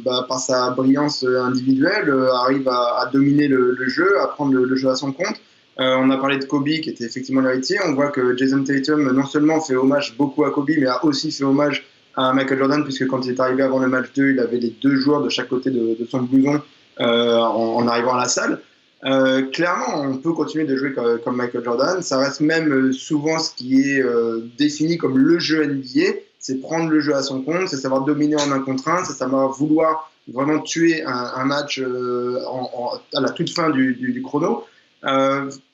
par sa brillance individuelle, arrive à dominer le jeu, à prendre le jeu à son compte. On a parlé de Kobe, qui était effectivement l'héritier. On voit que Jason Tatum, non seulement fait hommage beaucoup à Kobe, mais a aussi fait hommage à Michael Jordan, puisque quand il est arrivé avant le match 2, il avait les 2 joueurs de chaque côté de son blouson en arrivant à la salle. Clairement, on peut continuer de jouer comme Michael Jordan. Ça reste même souvent ce qui est défini comme le jeu NBA. C'est prendre le jeu à son compte, c'est savoir dominer en 1 contre 1, c'est savoir vouloir vraiment tuer un match à la toute fin du chrono.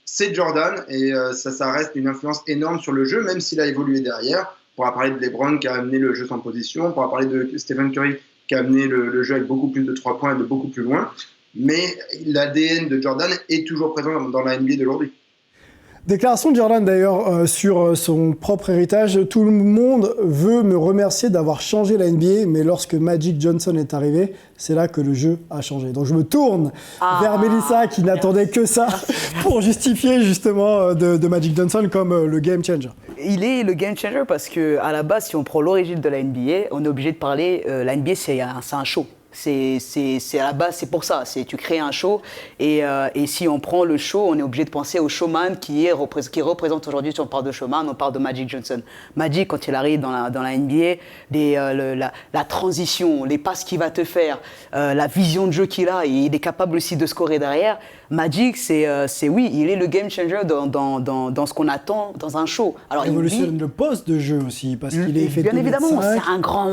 C'est Jordan et ça reste une influence énorme sur le jeu, même s'il a évolué derrière. On pourra parler de LeBron qui a amené le jeu sans position, on pourra parler de Stephen Curry qui a amené le jeu avec beaucoup plus de 3 points et de beaucoup plus loin. Mais l'ADN de Jordan est toujours présent dans la NBA d'aujourd'hui. Déclaration de Jordan d'ailleurs sur son propre héritage. Tout le monde veut me remercier d'avoir changé la NBA, mais lorsque Magic Johnson est arrivé, c'est là que le jeu a changé. Donc je me tourne vers Mélissa qui n'attendait que ça pour justifier justement de Magic Johnson comme le game changer. Il est le game changer parce qu'à la base, si on prend l'origine de la NBA, on est obligé de parler, la NBA c'est un show. C'est à la base, c'est pour ça. Tu crées un show et si on prend le show, on est obligé de penser au showman qui représente aujourd'hui, si on parle de showman, on parle de Magic Johnson. Magic, quand il arrive dans la NBA, la transition, les passes qu'il va te faire, la vision de jeu qu'il a, et il est capable aussi de scorer derrière. Magic, oui, il est le game changer dans ce qu'on attend dans un show. Alors, il révolutionne le poste de jeu aussi, parce qu'il est fait de bien évidemment, 5.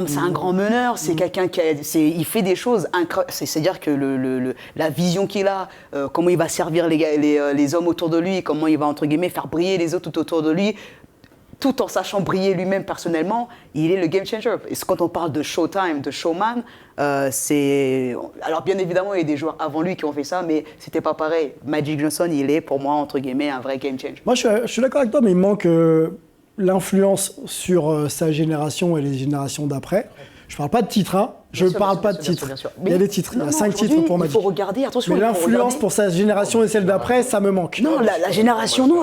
c'est un grand meneur, c'est quelqu'un il fait des choses incroyables. C'est-à-dire que la vision qu'il a, comment il va servir les hommes autour de lui, comment il va, entre guillemets, faire briller les autres tout autour de lui, tout en sachant briller lui-même personnellement, il est le game changer. Et quand on parle de showtime, de showman, alors bien évidemment, il y a des joueurs avant lui qui ont fait ça, mais c'était pas pareil. Magic Johnson, il est pour moi, entre guillemets, un vrai game changer. Moi, je suis d'accord avec toi, mais il manque l'influence sur sa génération et les générations d'après. Je parle pas de titre, hein. Je ne parle pas de titre. Il y a des titres, il y a 5 titres pour Magic. Il faut regarder, attention. Mais l'influence pour sa génération et celle d'après, ça me manque. Non, la génération, non.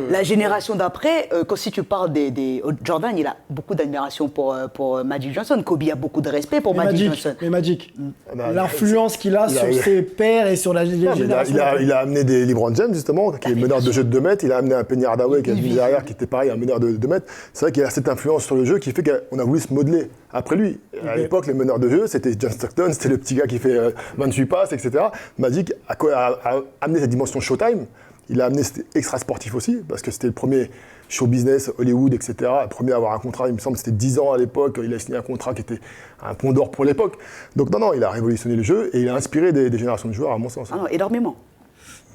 La génération d'après, si tu parles des Jordan, il a beaucoup d'admiration pour Magic Johnson. Kobe a beaucoup de respect pour Magic Johnson. Mais Magic, l'influence qu'il a sur ses pairs et sur la génération. Il a amené des LeBron James, justement, qui est meneur de jeu de 2 mètres. Il a amené un Penny Hardaway qui est venu derrière, qui était pareil, un meneur de 2 mètres. C'est vrai qu'il a cette influence sur le jeu qui fait qu'on a voulu se modeler après lui. À l'époque, les meneurs de jeu, c'était John Stockton, c'était le petit gars qui fait 28 passes, etc. Magic a amené cette dimension showtime. Il a amené cet extra sportif aussi, parce que c'était le premier show business, Hollywood, etc. Le premier à avoir un contrat, il me semble, c'était 10 ans à l'époque. Il a signé un contrat qui était un pont d'or pour l'époque. Donc non, il a révolutionné le jeu et il a inspiré des générations de joueurs, à mon sens. Ah non, énormément.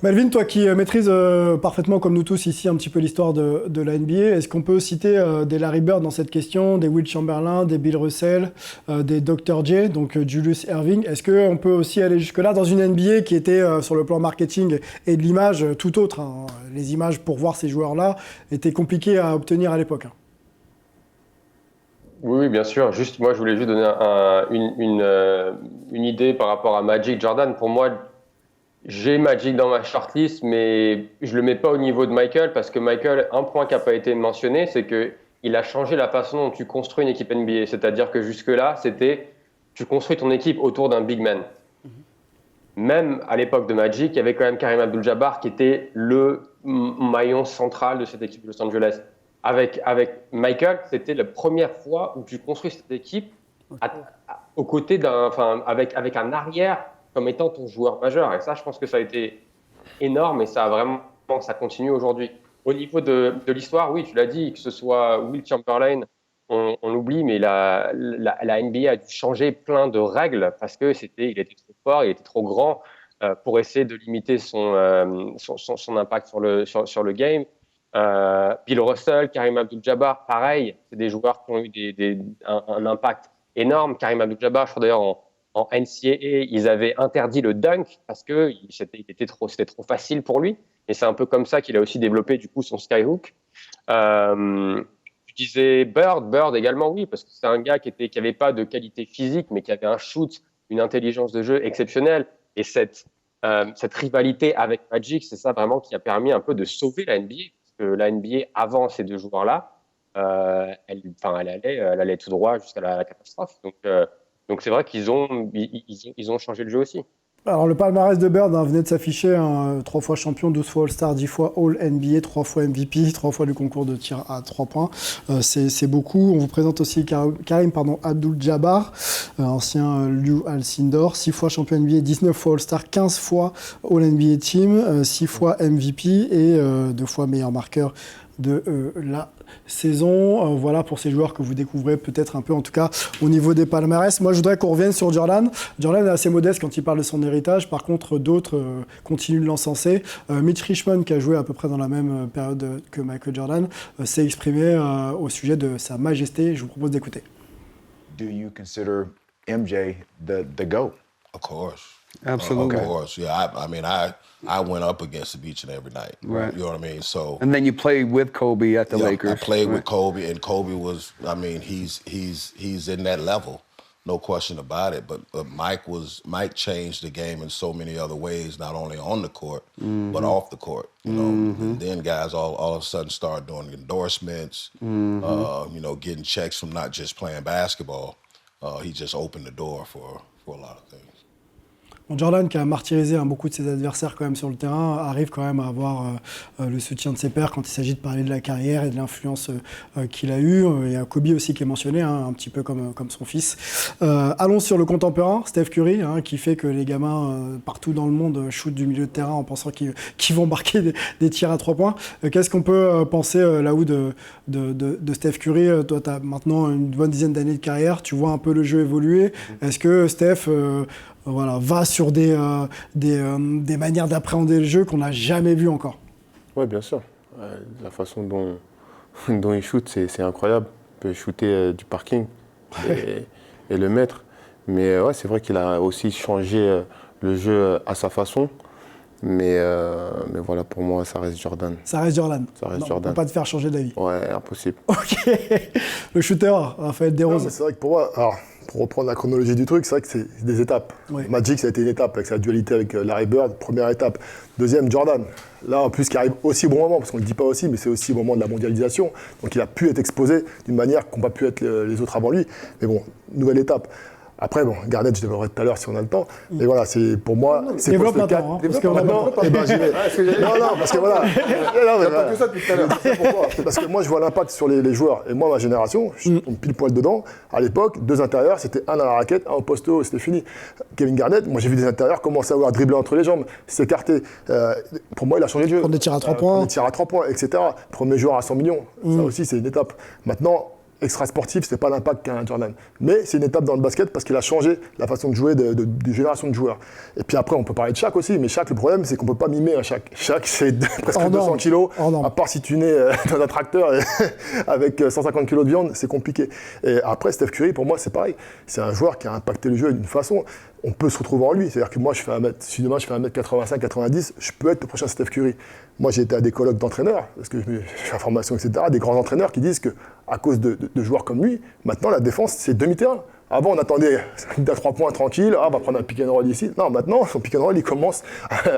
Melvin, toi qui maîtrises parfaitement, comme nous tous ici, un petit peu l'histoire de la NBA, est-ce qu'on peut citer des Larry Bird dans cette question, des Will Chamberlain, des Bill Russell, des Dr. J, donc Julius Erving? Est-ce qu'on peut aussi aller jusque-là dans une NBA qui était, sur le plan marketing et de l'image, tout autre, hein. Les images pour voir ces joueurs-là étaient compliquées à obtenir à l'époque. Oui, bien sûr. Juste, moi, je voulais juste donner une idée par rapport à Magic Jordan. Pour moi, j'ai Magic dans ma shortlist, mais je le mets pas au niveau de Michael parce que Michael, un point qui n'a pas été mentionné, c'est qu'il a changé la façon dont tu construis une équipe NBA. C'est-à-dire que jusque-là, c'était tu construis ton équipe autour d'un big man. Même à l'époque de Magic, il y avait quand même Kareem Abdul-Jabbar qui était le maillon central de cette équipe de Los Angeles. Avec Michael, c'était la première fois où tu construis cette équipe aux côtés avec un arrière comme étant ton joueur majeur. Et ça, je pense que ça a été énorme et ça continue aujourd'hui. Au niveau de l'histoire, oui, tu l'as dit, que ce soit Will Chamberlain, on l'oublie, mais la NBA a dû changer plein de règles parce que il était trop fort, il était trop grand pour essayer de limiter son impact sur le game. Bill Russell, Kareem Abdul-Jabbar, pareil, c'est des joueurs qui ont eu un impact énorme. Kareem Abdul-Jabbar, je crois d'ailleurs en NCAA, ils avaient interdit le dunk parce que c'était trop facile pour lui. Et c'est un peu comme ça qu'il a aussi développé du coup son skyhook. Je disais Bird également, oui, parce que c'est un gars qui avait pas de qualité physique, mais qui avait un shoot, une intelligence de jeu exceptionnelle. Et cette rivalité avec Magic, c'est ça vraiment qui a permis un peu de sauver la NBA. Parce que la NBA, avant ces deux joueurs-là, elle allait tout droit jusqu'à la catastrophe. Donc c'est vrai qu'ils ont changé le jeu aussi. Alors le palmarès de Bird venait de s'afficher, 3 fois champion, 12 fois All-Star, 10 fois All-NBA, 3 fois MVP, 3 fois du concours de tir à 3 points. C'est beaucoup. On vous présente aussi Kareem Abdul-Jabbar, ancien Lew Alcindor, 6 fois champion NBA, 19 fois All-Star, 15 fois All-NBA Team, 6 fois MVP et 2 fois meilleur marqueur de la saison. Voilà pour ces joueurs que vous découvrez peut-être un peu, en tout cas au niveau des palmarès. Moi je voudrais qu'on revienne sur Jordan. Jordan est assez modeste quand il parle de son héritage, par contre d'autres continuent de l'encenser. Mitch Richmond, qui a joué à peu près dans la même période que Michael Jordan, s'est exprimé au sujet de sa majesté. Je vous propose d'écouter. Do you consider MJ the GOAT? Of course. Absolutely. Of course, yeah. I went up against him each and every night. Right. You know what I mean? So. And then you played with Kobe at the Lakers. I played with Kobe, and Kobe was. He's in that level, no question about it. But Mike changed the game in so many other ways, not only on the court but off the court. You know, and then guys all of a sudden started doing endorsements. Getting checks from not just playing basketball. He just opened the door for a lot of things. Bon, Jordan, qui a martyrisé beaucoup de ses adversaires quand même sur le terrain, arrive quand même à avoir le soutien de ses pairs quand il s'agit de parler de la carrière et de l'influence qu'il a eue. Il y a Kobe aussi qui est mentionné, un petit peu comme son fils. Allons sur le contemporain, Steph Curry, qui fait que les gamins partout dans le monde shootent du milieu de terrain en pensant qu'ils vont marquer des tirs à 3 points. Qu'est-ce qu'on peut penser là-haut de Steph Curry? Toi, tu as maintenant une bonne dizaine d'années de carrière, tu vois un peu le jeu évoluer. Est-ce que Steph va sur des manières d'appréhender le jeu qu'on n'a jamais vues encore? Oui, bien sûr. La façon dont il shoot, c'est incroyable. Il peut shooter du parking et le mettre. Mais ouais, c'est vrai qu'il a aussi changé le jeu à sa façon. Mais voilà, pour moi, ça reste Jordan. Ça reste Jordan. Jordan. On ne peut pas te faire changer d'avis. Ouais, impossible. Ok. Le shooter, Raphaël Desroses. C'est vrai que pour moi, alors, pour reprendre la chronologie du truc, c'est vrai que c'est des étapes. Oui. Magic, ça a été une étape avec sa dualité avec Larry Bird, première étape. Deuxième, Jordan. Là, en plus, qui arrive aussi au bon moment, parce qu'on ne le dit pas aussi, mais c'est aussi au moment de la mondialisation. Donc, il a pu être exposé d'une manière qu'ont pas pu être les autres avant lui. Mais bon, nouvelle étape. Après, Garnett, je développerai tout à l'heure si on a le temps. Mais voilà, c'est pour moi. C'est développe maintenant. Parce que maintenant, j'y vais. Non, parce que voilà. Non, mais pas que ça depuis tout à l'heure. Pourquoi ? Parce que moi, je vois l'impact sur les joueurs. Et moi, ma génération, je tombe pile poil dedans. À l'époque, 2 intérieurs, c'était un à la raquette, un au poste haut, et c'était fini. Kevin Garnett, moi, j'ai vu des intérieurs commencer à avoir dribbler entre les jambes, s'écarter. Pour moi, il a changé de jeu. Prendre des tirs à 3 points. Des tirs à 3 points, etc. Premier joueur à 100 millions. Ça aussi, c'est une étape. Maintenant, extra-sportif, c'est pas l'impact qu'a un Jordan. Mais c'est une étape dans le basket parce qu'il a changé la façon de jouer de génération de joueurs. Et puis après, on peut parler de Shaq aussi, mais Shaq, le problème, c'est qu'on peut pas mimer un Shaq. Shaq, c'est presque 200 kilos, à part si tu nais dans un tracteur avec 150 kilos de viande, c'est compliqué. Et après, Steph Curry, pour moi, c'est pareil. C'est un joueur qui a impacté le jeu d'une façon. on peut se retrouver en lui. C'est-à-dire que moi, si demain je fais 1m85, 90, je peux être le prochain Steph Curry. Moi, j'ai été à des colloques d'entraîneurs, parce que je fais la formation, etc., des grands entraîneurs qui disent qu'à cause de joueurs comme lui, maintenant, la défense, c'est demi-terrain. Avant, on attendait à 3 points tranquille, on va prendre un pick and roll ici. Non, maintenant, son pick and roll, il commence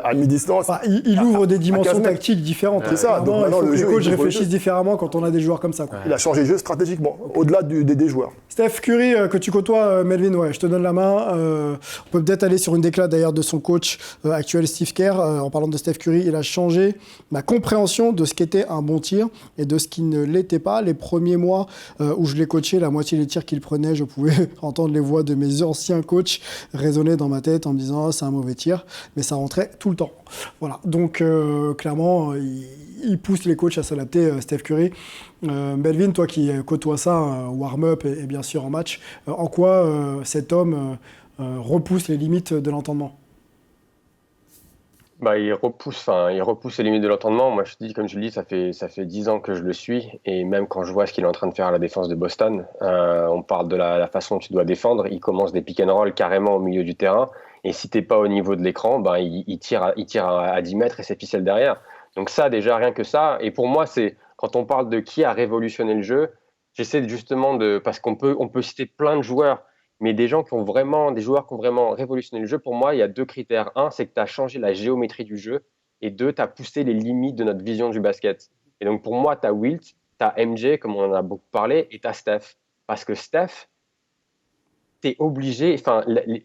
à mi-distance. Il ouvre des dimensions tactiques différentes. C'est ça. Donc maintenant, le jeu, les coachs réfléchissent différemment quand on a des joueurs comme ça. Quoi. Il a changé le jeu stratégiquement, au-delà des joueurs. Steph Curry, que tu côtoies, Melvin, ouais, je te donne la main. On peut peut-être aller sur une déclat d'ailleurs de son coach actuel, Steve Kerr. En parlant de Steph Curry, il a changé ma compréhension de ce qu'était un bon tir et de ce qui ne l'était pas. Les premiers mois où je l'ai coaché, la moitié des tirs qu'il prenait, je pouvais entendre les voix de mes anciens coachs résonner dans ma tête en me disant c'est un mauvais tir, mais ça rentrait tout le temps. Voilà, donc clairement, il pousse les coachs à s'adapter, Steph Curry. Melvin, toi qui côtoies ça, warm-up et bien sûr en match, en quoi cet homme repousse les limites de l'entendement? Il repousse les limites de l'entendement. Moi, comme je le dis, ça fait 10 ans que je le suis. Et même quand je vois ce qu'il est en train de faire à la défense de Boston, on parle de la façon dont tu dois défendre. Il commence des pick and roll carrément au milieu du terrain. Et si t'es pas au niveau de l'écran, il tire à 10 mètres et c'est ficelle derrière. Donc ça, déjà, rien que ça. Et pour moi, c'est quand on parle de qui a révolutionné le jeu, j'essaie justement parce qu'on peut citer plein de joueurs. Mais des joueurs qui ont vraiment révolutionné le jeu, pour moi, il y a 2 critères. Un, c'est que tu as changé la géométrie du jeu. Et 2, tu as poussé les limites de notre vision du basket. Et donc, pour moi, tu as Wilt, tu as MJ, comme on en a beaucoup parlé, et tu as Steph. Parce que Steph, tu es obligé,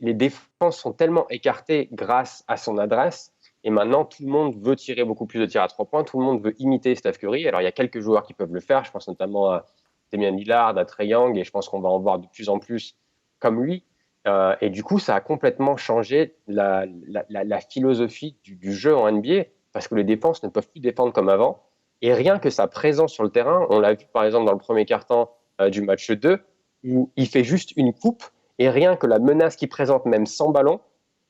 les défenses sont tellement écartées grâce à son adresse. Et maintenant, tout le monde veut tirer beaucoup plus de tirs à 3 points. Tout le monde veut imiter Steph Curry. Alors, il y a quelques joueurs qui peuvent le faire. Je pense notamment à Damian Lillard, à Trae Young. Et je pense qu'on va en voir de plus en plus comme lui, et du coup, ça a complètement changé la philosophie du jeu en NBA, parce que les défenses ne peuvent plus défendre comme avant, et rien que sa présence sur le terrain, on l'a vu par exemple dans le premier quart-temps du match 2, où il fait juste une coupe, et rien que la menace qu'il présente, même sans ballon,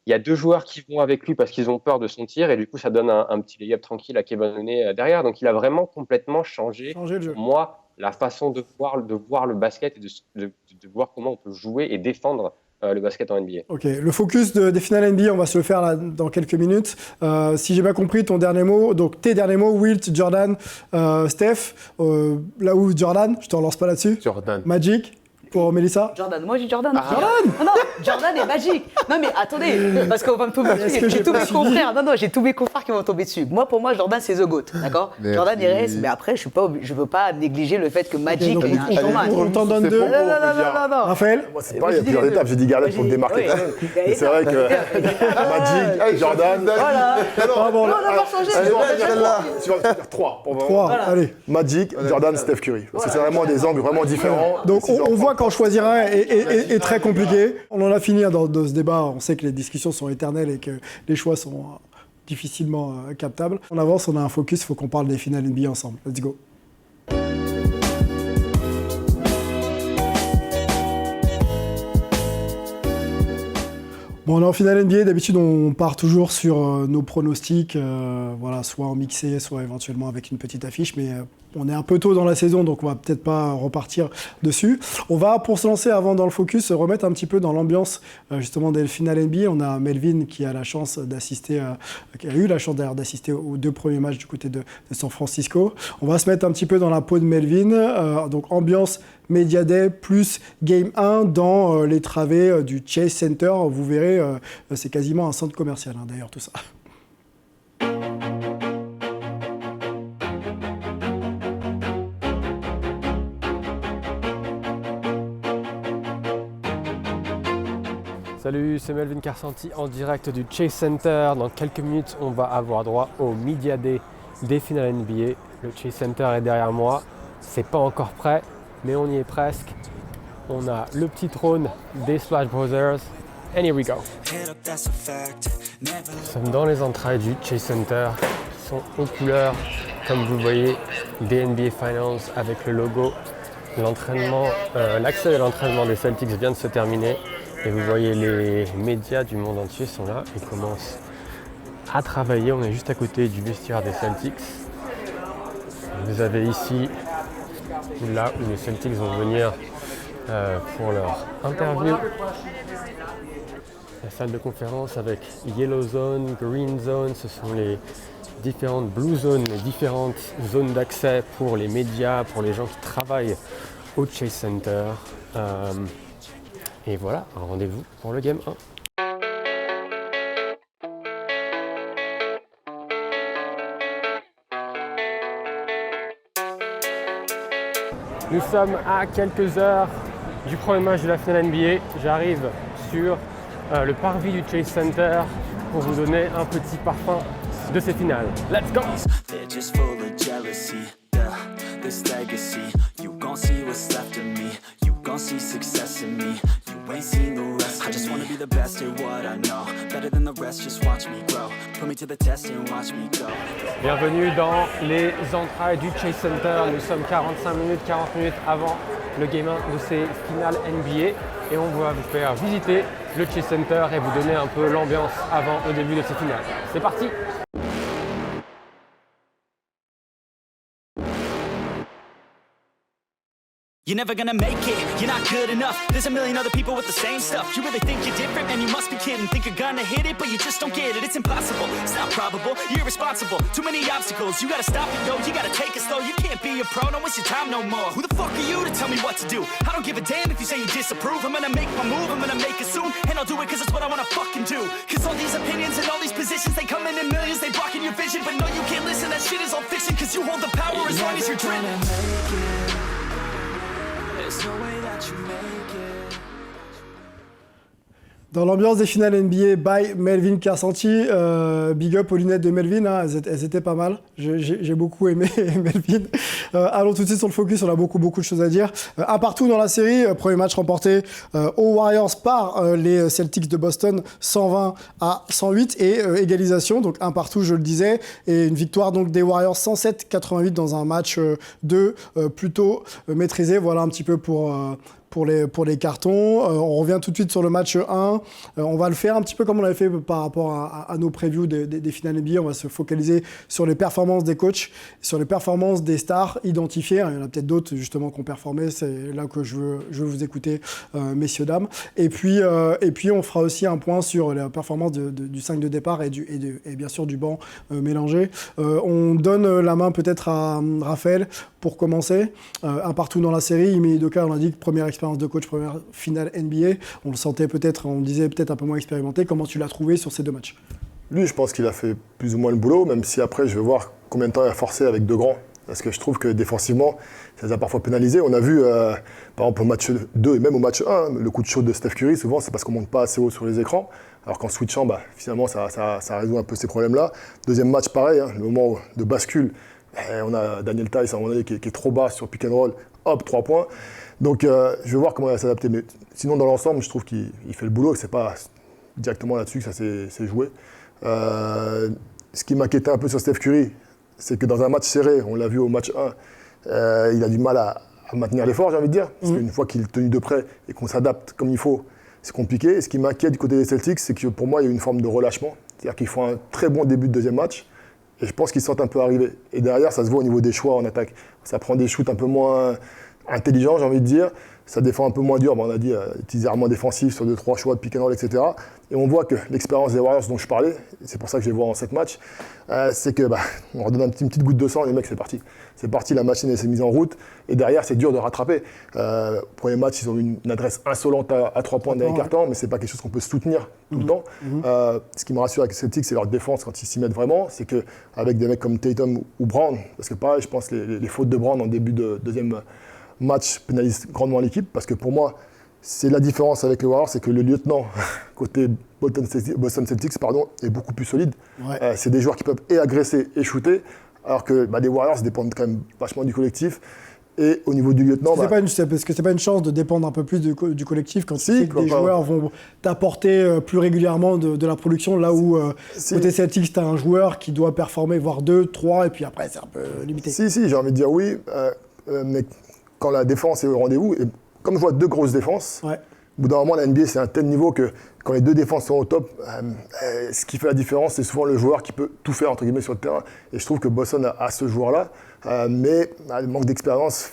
il y a 2 joueurs qui vont avec lui parce qu'ils ont peur de son tir, et du coup, ça donne un petit lay-up tranquille à Kevin Looney derrière, donc il a vraiment complètement changé le jeu. Pour moi, la façon de voir le basket et de voir comment on peut jouer et défendre le basket en NBA. Ok, le focus des finales NBA, on va se le faire là, dans quelques minutes. Si j'ai bien compris, tes derniers mots, Wilt, Jordan, Steph, là où Jordan, je te relance pas là-dessus. Jordan. Magic. Pour Mélissa? Jordan, moi j'ai Jordan. Jordan Non, Jordan est magique. Non mais attendez, parce qu'on va me tomber dessus. J'ai tous mes confrères. Non, j'ai tous mes confrères qui vont tomber dessus. Pour moi, Jordan c'est the GOAT, d'accord? Jordan il reste, mais après je veux pas négliger le fait que Magic est un showman. On t'en donne 2. Non. Raphaël? Moi c'est pareil, il y a plusieurs étapes. J'ai dit Garden pour me démarquer quand même. Mais c'est vrai que Magic, Jordan. Voilà. Bon, on va changer. Tu vas faire 3. 3, allez. Magic, Jordan, Steph Curry. Parce que c'est vraiment des angles vraiment différents. Donc on voit qu'en choisir un est très compliqué. On en a fini dans ce débat. On sait que les discussions sont éternelles et que les choix sont difficilement captables. On avance, on a un focus, il faut qu'on parle des finales NBA ensemble. Let's go. Bon, on est en finale NBA, d'habitude on part toujours sur nos pronostics, soit en mixé, soit éventuellement avec une petite affiche, mais on est un peu tôt dans la saison, donc on va peut-être pas repartir dessus. On va, pour se lancer avant dans le focus, se remettre un petit peu dans l'ambiance justement des finales NBA. On a Melvin qui a eu la chance d'ailleurs d'assister aux 2 premiers matchs du côté de San Francisco. On va se mettre un petit peu dans la peau de Melvin, donc ambiance Media Day plus Game 1 dans les travées du Chase Center. Vous verrez, c'est quasiment un centre commercial d'ailleurs tout ça. Salut, c'est Melvin Carsanti en direct du Chase Center. Dans quelques minutes, on va avoir droit au Media Day des finales NBA. Le Chase Center est derrière moi. C'est pas encore prêt, mais on y est presque. On a le petit trône des Splash Brothers. And here we go. Nous sommes dans les entrailles du Chase Center qui sont aux couleurs, comme vous le voyez, des NBA Finals avec le logo. L'entraînement, l'accès à l'entraînement des Celtics vient de se terminer. Et vous voyez, les médias du monde entier sont là. Ils commencent à travailler. On est juste à côté du vestiaire des Celtics. Vous avez ici, là où les Celtics vont venir pour leur interview. la salle de conférence avec Yellow Zone, Green Zone, ce sont les différentes Blue Zones, les différentes zones d'accès pour les médias, pour les gens qui travaillent au Chase Center. Et voilà, un rendez-vous pour le Game 1. Nous sommes à quelques heures du premier match de la finale NBA. J'arrive sur le parvis du Chase Center pour vous donner un petit parfum de ces finales. Let's go! They're just full of jealousy, this legacy. You gon' see what's left of me. You gon' see success in me. You ain't seen the rest of me. I just wanna be the best at what I know. Better than the rest, just watch me grow. Put me to the test and watch me go. Bienvenue dans les entrailles du Chase Center. Nous sommes 40 minutes avant le Game 1 de ces finales NBA. Et on va vous faire visiter le Chase Center et vous donner un peu l'ambiance avant le début de ces finales. C'est parti! You're never gonna make it, you're not good enough. There's a million other people with the same stuff. You really think you're different, man, you must be kidding. Think you're gonna hit it, but you just don't get it. It's impossible, it's not probable, you're irresponsible. Too many obstacles, you gotta stop it, yo. You gotta take it slow, you can't be a pro, don't waste your time no more. Who the fuck are you to tell me what to do? I don't give a damn if you say you disapprove. I'm gonna make my move, I'm gonna make it soon. And I'll do it cause it's what I wanna fucking do. Cause all these opinions and all these positions, they come in millions, they blocking your vision. But no, you can't listen, that shit is all fiction. Cause you hold the power as long as you're driven. Dans l'ambiance des finales NBA by Melvin Kersanti, big up aux lunettes de Melvin, hein, elles étaient pas mal, j'ai beaucoup aimé Melvin. Allons tout de suite sur le focus, on a beaucoup de choses à dire. Un partout dans la série, premier match remporté aux Warriors par les Celtics de Boston, 120-108 et égalisation, donc un partout je le disais, et une victoire donc des Warriors 107-88 dans un match 2 plutôt maîtrisé, voilà un petit peu pour les cartons. On revient tout de suite sur le match 1. On va le faire un petit peu comme on avait fait par rapport à nos previews des finales NBA. On va se focaliser sur les performances des coachs, sur les performances des stars identifiées. Il y en a peut-être d'autres justement qui ont performé. C'est là que je veux vous écouter, messieurs, dames. Et puis on fera aussi un point sur la performance du 5 de départ et bien sûr du banc mélangé. On donne la main peut-être à Raphaël pour commencer. Un partout dans la série. Ime Udoka, on a dit que première expérience de coach, première finale NBA. On le sentait peut-être, on le disait peut-être un peu moins expérimenté. Comment tu l'as trouvé sur ces deux matchs? Lui, je pense qu'il a fait plus ou moins le boulot, même si après, je vais voir combien de temps il a forcé avec deux grands. Parce que je trouve que défensivement, ça les a parfois pénalisés. On a vu, par exemple, au match 2 et même au match 1, le coup de chaud de Steph Curry, souvent, c'est parce qu'on ne monte pas assez haut sur les écrans. Alors qu'en switchant, finalement, ça résout un peu ces problèmes-là. Deuxième match, pareil, hein, le moment de bascule. On a Daniel Theis à un moment donné qui est trop bas sur pick and roll, hop, 3 points. Donc je vais voir comment il va s'adapter. Mais sinon, dans l'ensemble, je trouve qu'il fait le boulot et c'est pas directement là-dessus que ça s'est joué. Ce qui m'inquiétait un peu sur Steph Curry, c'est que dans un match serré, on l'a vu au match 1, il a du mal à maintenir l'effort, j'ai envie de dire. Parce qu'une fois qu'il est tenu de près et qu'on s'adapte comme il faut, c'est compliqué. Et ce qui m'inquiète du côté des Celtics, c'est que pour moi, il y a une forme de relâchement. C'est-à-dire qu'ils font un très bon début de deuxième match. Et je pense qu'ils sentent un peu arriver. Et derrière, ça se voit au niveau des choix en attaque. Ça prend des shoots un peu moins intelligents, j'ai envie de dire. Ça défend un peu moins dur. On a dit utiliser armement défensif sur 2-3 choix de pick and roll, etc. Et on voit que l'expérience des Warriors dont je parlais, c'est pour ça que je les vois en 7 matchs, c'est que on redonne une petite goutte de sang, les mecs, c'est parti. C'est parti, la machine s'est mise en route. Et derrière, c'est dur de rattraper. Premier match, ils ont eu une adresse insolente à 3 points derrière carton, mais c'est pas quelque chose qu'on peut soutenir tout le temps. Ce qui me rassure avec les Celtics, c'est leur défense quand ils s'y mettent vraiment. C'est qu'avec des mecs comme Tatum ou Brown, parce que pareil, je pense que les fautes de Brown en début de deuxième match pénalisent grandement l'équipe, parce que pour moi, c'est la différence avec les Warriors, c'est que le lieutenant côté Boston Celtics est beaucoup plus solide. Ouais. C'est des joueurs qui peuvent et agresser et shooter, alors que les Warriors dépendent quand même vachement du collectif. Et au niveau du lieutenant... Est-ce que c'est pas une chance de dépendre un peu plus du collectif quand tu sais que des joueurs vont t'apporter plus régulièrement de la production, là où côté Celtics, tu as un joueur qui doit performer, voire 2, 3, et puis après, c'est un peu limité. Si, j'ai envie de dire oui, mais quand la défense est au rendez-vous, et comme je vois deux grosses défenses, au bout d'un moment, la NBA, c'est un tel niveau que quand les deux défenses sont au top, ce qui fait la différence, c'est souvent le joueur qui peut tout faire, entre guillemets, sur le terrain. Et je trouve que Boston a ce joueur-là, mais le manque d'expérience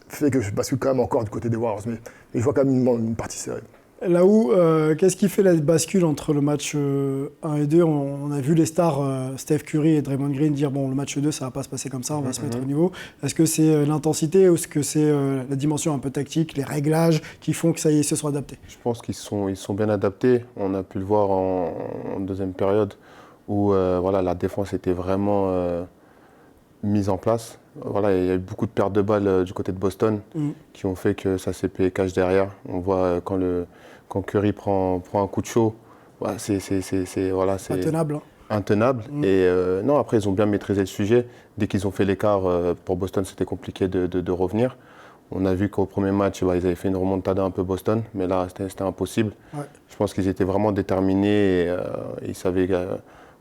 fait que je bascule quand même encore du côté des Warriors. Mais je vois quand même une partie serrée. Là où, qu'est-ce qui fait la bascule entre le match 1 et 2 on a vu les stars, Steph Curry et Draymond Green, dire bon, le match 2, ça va pas se passer comme ça, on va se mettre au niveau. Est-ce que c'est l'intensité ou est-ce que c'est la dimension un peu tactique, les réglages qui font que ça y est, ils se sont adaptés? Je pense qu'ils sont bien adaptés. On a pu le voir en deuxième période où voilà, la défense était vraiment mise en place. Voilà, il y a eu beaucoup de pertes de balles du côté de Boston qui ont fait que ça s'est payé cash derrière. On voit quand Curry prend un coup de chaud, voilà, c'est Intenable. Hein. Intenable. Et non, après, ils ont bien maîtrisé le sujet. Dès qu'ils ont fait l'écart, pour Boston, c'était compliqué de revenir. On a vu qu'au premier match, ils avaient fait une remontada un peu Boston, mais là, c'était impossible. Ouais. Je pense qu'ils étaient vraiment déterminés et ils savaient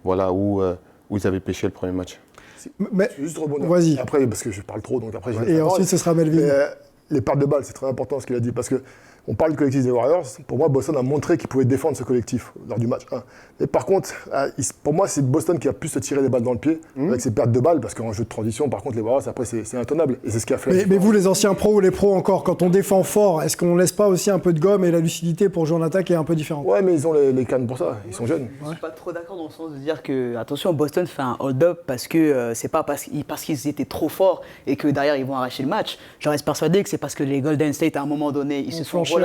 voilà, où ils avaient pêché le premier match. Mais juste rebondir. Vas-y. Après, parce que je parle trop, donc après je Et ensuite, ce sera Melvin. Les pertes de balles, c'est très important ce qu'il a dit, parce que on parle du collectif des Warriors. Pour moi, Boston a montré qu'il pouvait défendre ce collectif lors du match 1. Mais par contre, pour moi, c'est Boston qui a pu se tirer des balles dans le pied avec ses pertes de balles, parce qu'en jeu de transition, par contre, les Warriors, après, c'est intenable. Et c'est ce qui a fait. Mais vous, les anciens pros ou les pros encore, quand on défend fort, est-ce qu'on laisse pas aussi un peu de gomme et la lucidité pour jouer en attaque est un peu différente? Ouais, mais ils ont les cannes pour ça. Ils sont jeunes. Je suis pas trop d'accord dans le sens de dire que, attention, Boston fait un hold-up parce que c'est pas parce qu'ils étaient trop forts et que derrière ils vont arracher le match. Je reste persuadé que c'est parce que les Golden State, à un moment donné, ils se sont relâchés.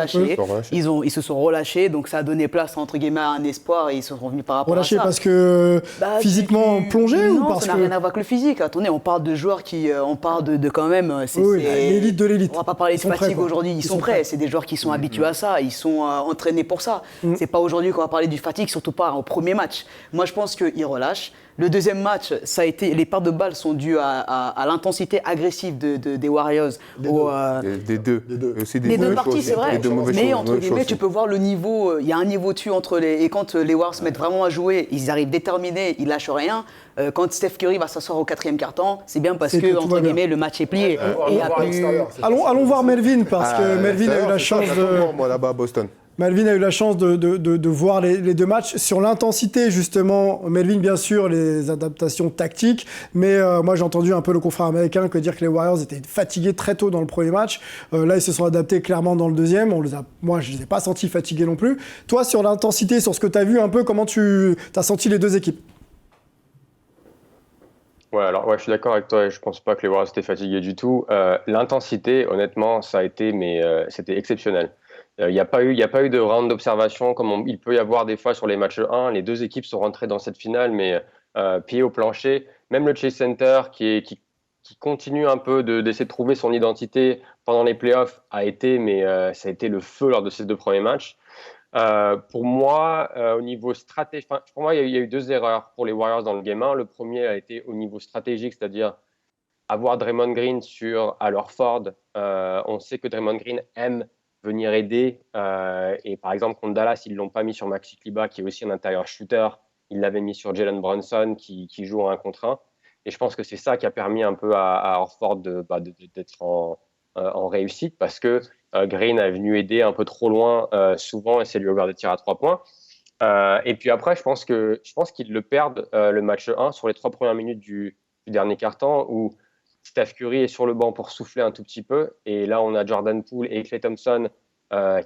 Ils se sont relâchés, donc ça a donné place entre guillemets à un espoir et ils sont revenus par rapport relâchés à ça. Parce que physiquement plongés ou parce que ça n'a rien à voir avec le physique. Attendez, on parle de joueurs qui, on parle de quand même. L'élite de l'élite. On va pas parler de fatigue aujourd'hui. Ils sont prêts. C'est des joueurs qui sont habitués à ça. Ils sont entraînés pour ça. C'est pas aujourd'hui qu'on va parler du fatigue, surtout pas au premier match. Moi, je pense qu'ils relâchent. Le deuxième match, ça a été, les pertes de balles sont dues à l'intensité agressive des Warriors. Des deux. Aussi des deux parties, c'est vrai. Mais entre guillemets, tu peux voir le niveau. Il y a un niveau dessus entre les. Et quand les Warriors se mettent vraiment à jouer, ils arrivent déterminés, ils lâchent rien. Quand Steph Curry va s'asseoir au 4e quart-temps, c'est bien parce que entre guillemets, le match est plié. Allons voir Melvin parce que Melvin a eu la chance de. Moi là-bas à Boston. Melvin a eu la chance de voir les deux matchs. Sur l'intensité, justement, Melvin, bien sûr, les adaptations tactiques, mais moi, j'ai entendu un peu le confrère américain dire que les Warriors étaient fatigués très tôt dans le premier match. Là, ils se sont adaptés clairement dans le deuxième. Moi, je ne les ai pas sentis fatigués non plus. Toi, sur l'intensité, sur ce que tu as vu un peu, comment tu as senti les deux équipes? Ouais, alors je suis d'accord avec toi. Je pense pas que les Warriors étaient fatigués du tout. L'intensité, honnêtement, ça a été, mais c'était exceptionnel. Il n'y a pas eu de round d'observation comme il peut y avoir des fois sur les matchs 1. Les deux équipes sont rentrées dans cette finale, mais pied au plancher. Même le Chase Center, qui continue un peu d'essayer de trouver son identité pendant les playoffs, ça a été le feu lors de ces deux premiers matchs. Pour moi, au niveau stratégique, pour moi, il y a eu deux erreurs pour les Warriors dans le Game 1. Le premier a été au niveau stratégique, c'est-à-dire avoir Draymond Green sur Al Horford. On sait que Draymond Green aime venir aider. Et par exemple, contre Dallas, ils ne l'ont pas mis sur Maxi Kleber, qui est aussi un intérieur shooter. Ils l'avaient mis sur Jalen Brunson, qui joue en 1 contre 1. Et je pense que c'est ça qui a permis un peu à Horford d'être en réussite, parce que Green est venu aider un peu trop loin souvent, et c'est lui ouvert des tirs à 3 points. Et puis après, je pense qu'ils le perdent le match 1 sur les 3 premières minutes du dernier quart-temps, où Steph Curry est sur le banc pour souffler un tout petit peu. Et là, on a Jordan Poole et Klay Thompson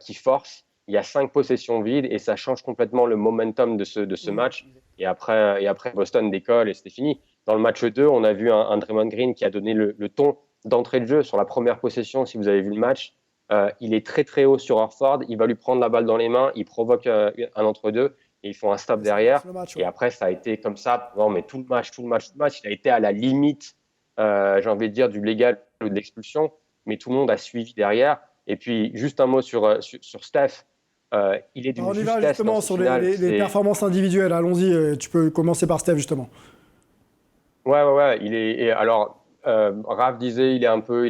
qui forcent. Il y a 5 possessions vides et ça change complètement le momentum de ce match. Et après, Boston décolle et c'était fini. Dans le match 2, on a vu un Draymond Green qui a donné le ton d'entrée de jeu sur la première possession. Si vous avez vu le match, il est très très haut sur Horford. Il va lui prendre la balle dans les mains. Il provoque un entre-deux. Et ils font un stop derrière. Et après, ça a été comme ça. Non, mais tout le match. Il a été à la limite, j'ai envie de dire, du légal ou de l'expulsion, mais tout le monde a suivi derrière. Et puis, juste un mot sur Steph. Il est d'une justesse. On y va justement sur les performances individuelles. Allons-y, tu peux commencer par Steph, justement. Ouais. Raph disait, il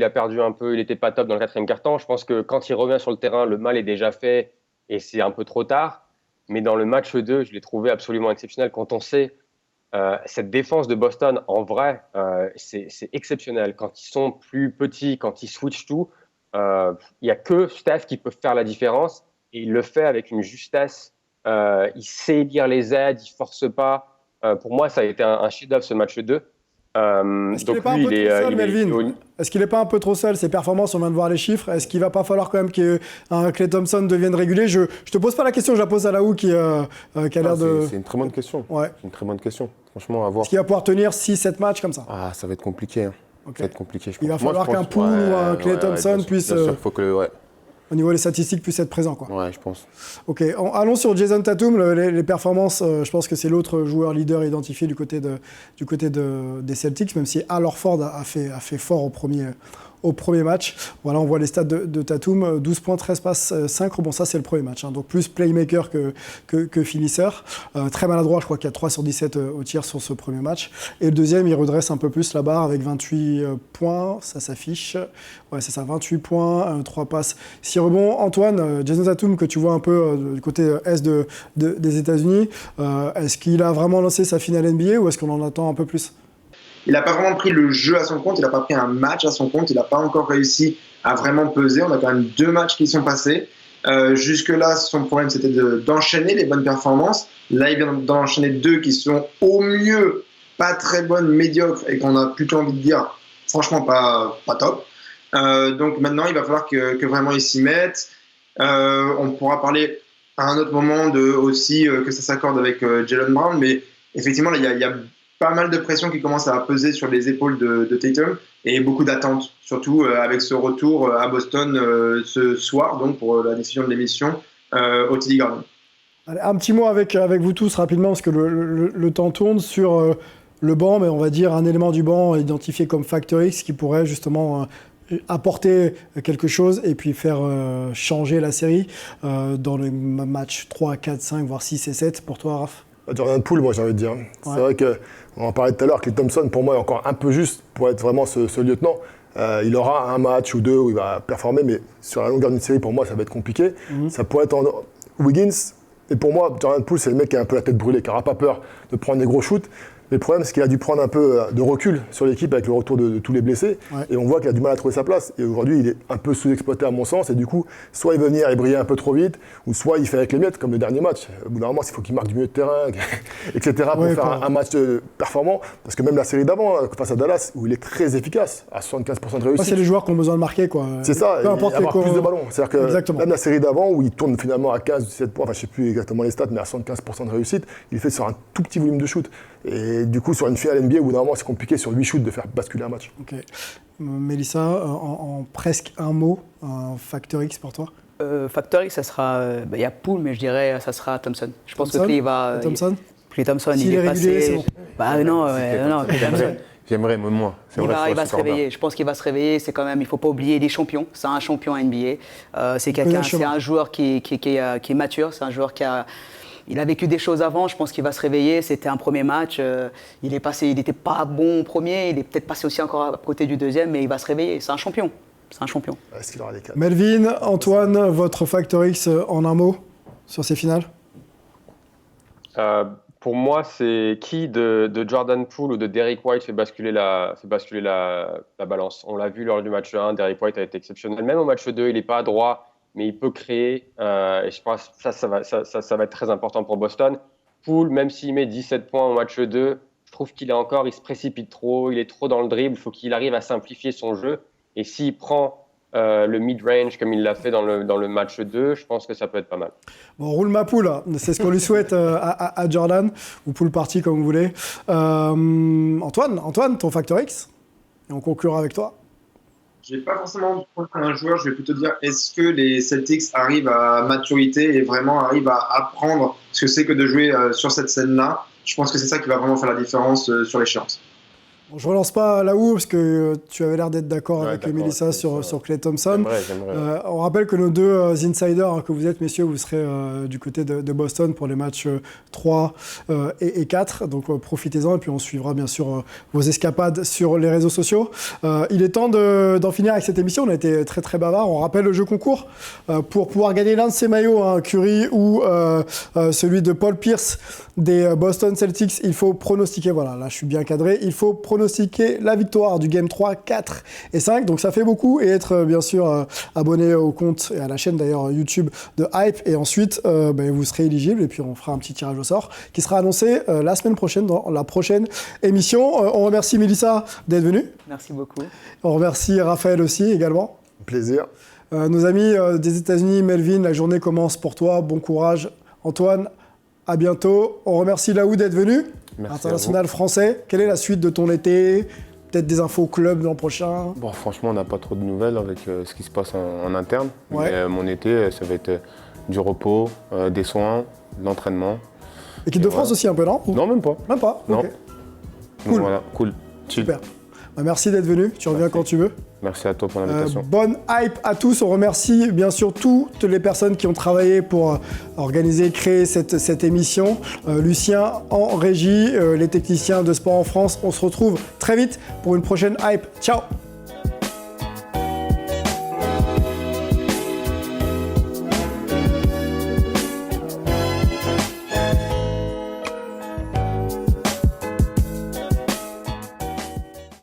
a perdu un peu, il n'était pas top dans le 4e quart-temps. Je pense que quand il revient sur le terrain, le mal est déjà fait et c'est un peu trop tard. Mais dans le match 2, je l'ai trouvé absolument exceptionnel. Quand on sait cette défense de Boston, en vrai, c'est exceptionnel. Quand ils sont plus petits, quand ils switchent tout, il n'y a que Steph qui peut faire la différence. Et il le fait avec une justesse. Il sait lire les aides, il ne force pas. Pour moi, ça a été un chef-d'œuvre ce match 2. Est-ce qu'il n'est pas un peu trop seul, Melvin? Est-ce qu'il n'est pas un peu trop seul, ses performances, on vient de voir les chiffres? Est-ce qu'il ne va pas falloir quand même que Klay Thompson devienne régulier? Je ne te pose pas la question, je la pose à Laou qui a l'air de... C'est une très bonne question. Ouais. C'est une très bonne question. Franchement, à voir. Est-ce qu'il va pouvoir tenir 6-7 matchs comme ça? Ah, ça va être compliqué. Hein. Okay. Ça va être compliqué, je pense. Il va falloir qu'un Poole ou un Klay Thompson puisse... Bien sûr, faut que au niveau des statistiques, puisse être présent, quoi. Ouais, je pense. Ok, allons sur Jason Tatum. Les performances, je pense que c'est l'autre joueur leader identifié du côté des Celtics, même si Al Horford a fait fort au premier match. Voilà, on voit les stats de Tatum, 12 points, 13 passes, 5 rebonds. Ça, c'est le premier match. Hein. Donc plus playmaker que finisseur. Très maladroit, je crois qu'il y a 3 sur 17 au tir sur ce premier match. Et le deuxième, il redresse un peu plus la barre avec 28 points. Ça s'affiche. Ouais, c'est ça, 28 points, 3 passes, 6 rebonds. Antoine, Jason Tatum, que tu vois un peu du côté est des États-Unis, est-ce qu'il a vraiment lancé sa finale NBA ou est-ce qu'on en attend un peu plus? Il n'a pas vraiment pris le jeu à son compte, il n'a pas pris un match à son compte, il n'a pas encore réussi à vraiment peser. On a quand même 2 matchs qui sont passés. Jusque-là, son problème, c'était d'enchaîner les bonnes performances. Là, il vient d'enchaîner 2 qui sont au mieux pas très bonnes, médiocres, et qu'on a plutôt envie de dire, franchement, pas top. Donc maintenant, il va falloir que vraiment il s'y mette. On pourra parler à un autre moment aussi que ça s'accorde avec Jaylen Brown, mais effectivement, là, il y a pas mal de pression qui commence à peser sur les épaules de Tatum et beaucoup d'attentes, surtout avec ce retour à Boston ce soir, donc pour la décision de l'émission au TD Garden. Allez, un petit mot avec vous tous rapidement, parce que le temps tourne sur le banc, mais on va dire un élément du banc identifié comme Factor X qui pourrait justement apporter quelque chose et puis faire changer la série dans les matchs 3, 4, 5, voire 6 et 7. Pour toi, Raph? Jordan Poole, moi j'ai envie de dire. C'est vrai qu'on en parlait tout à l'heure, Klay Thompson pour moi est encore un peu juste pour être vraiment ce lieutenant. Il aura un match ou 2 où il va performer, mais sur la longueur d'une série, pour moi ça va être compliqué. Ça pourrait être Wiggins, et pour moi Jordan Poole c'est le mec qui a un peu la tête brûlée, qui n'aura pas peur de prendre des gros shoots. Mais le problème, c'est qu'il a dû prendre un peu de recul sur l'équipe avec le retour de tous les blessés. Ouais. Et on voit qu'il a du mal à trouver sa place. Et aujourd'hui, il est un peu sous-exploité à mon sens. Et du coup, soit il veut venir et briller un peu trop vite, ou soit il fait avec les miettes, comme le dernier match. Au bout d'un moment, il faut qu'il marque du milieu de terrain, etc. pour faire un match performant. Parce que même la série d'avant, face à Dallas, où il est très efficace, à 75% de réussite. C'est les joueurs qui ont besoin de marquer, quoi. C'est ça, peu importe avoir plus de ballons. C'est-à-dire que même la série d'avant, où il tourne finalement à 15, 17 points, enfin je ne sais plus exactement les stats, mais à 75% de réussite, il fait sur un tout petit volume de shoot. Et du coup, sur une finale NBA, où normalement c'est compliqué sur 8 shoots de faire basculer un match. Ok. Mélissa, en presque un mot, un Factor X pour toi? Factor X, ça sera. Il y a Poole, mais je dirais ça sera Thompson. Je pense que Klay va. Klay Thompson, il est régulier, passé. Bon. Bah non, Klay Thompson. J'aimerais, même moi. Il va se réveiller. Je pense qu'il va se réveiller. C'est quand même, il ne faut pas oublier, il est champion. C'est un champion NBA. C'est un joueur qui est mature. C'est un joueur il a vécu des choses avant, je pense qu'il va se réveiller. C'était un premier match. Il n'était pas bon au premier. Il est peut-être passé aussi encore à côté du deuxième, mais il va se réveiller. C'est un champion. C'est un champion. Est-ce qu'il aura les 4 ? Melvin, Antoine, votre Factor X en un mot sur ces finales? Pour moi, c'est qui de Jordan Poole ou de Derrick White fait basculer la balance. On l'a vu lors du match 1, Derrick White a été exceptionnel. Même au match 2, il n'est pas adroit, mais il peut créer. Et je pense que ça va être très important pour Boston. Poole, même s'il met 17 points au match 2, je trouve il se précipite trop, il est trop dans le dribble. Il faut qu'il arrive à simplifier son jeu. Et s'il prend le mid-range comme il l'a fait dans le match 2, je pense que ça peut être pas mal. Bon, roule ma poule, c'est ce qu'on lui souhaite à Jordan, ou poule partie comme vous voulez. Antoine, ton Factor X, et on conclura avec toi. Je ne vais pas forcément prendre un joueur, je vais plutôt dire est-ce que les Celtics arrivent à maturité et vraiment arrivent à apprendre ce que c'est que de jouer sur cette scène-là. Je pense que c'est ça qui va vraiment faire la différence sur l'échéance. Bon, je ne relance pas Laou parce que tu avais l'air d'être d'accord avec Mélissa sur Klay Thompson. J'aimerais. On rappelle que nos deux insiders que vous êtes, messieurs, vous serez du côté de Boston pour les matchs 3 et 4. Donc profitez-en et puis on suivra bien sûr vos escapades sur les réseaux sociaux. Il est temps d'en finir avec cette émission. On a été très très bavard. On rappelle le jeu concours. Pour pouvoir gagner l'un de ces maillots, Curry ou celui de Paul Pierce des Boston Celtics, il faut pronostiquer. Voilà, là je suis bien cadré. Il faut pronostiquer pronostiquer la victoire du Game 3, 4 et 5. Donc ça fait beaucoup et être bien sûr abonné au compte et à la chaîne d'ailleurs YouTube de Hype. Et ensuite, vous serez éligible et puis on fera un petit tirage au sort qui sera annoncé la semaine prochaine dans la prochaine émission. On remercie Mélissa d'être venue. Merci beaucoup. On remercie Raphaël aussi également. Plaisir. Nos amis des États-Unis, Melvin, la journée commence pour toi. Bon courage. Antoine, à bientôt. On remercie Laou d'être venu. Merci International français. Quelle est la suite de ton été? Peut-être des infos club l'an prochain? Bon, franchement, on n'a pas trop de nouvelles avec ce qui se passe en interne. Ouais. Mais mon été, ça va être du repos, des soins, de l'entraînement. Équipe de France aussi un peu, non? Non, même pas. Même pas? Non. Ok. Donc, Cool. voilà, cool. Chill. Super. Merci d'être venu. Tu reviens quand tu veux. Merci à toi pour l'invitation. Bonne hype à tous. On remercie bien sûr toutes les personnes qui ont travaillé pour organiser, créer cette émission. Lucien en régie, les techniciens de Sport en France. On se retrouve très vite pour une prochaine hype. Ciao!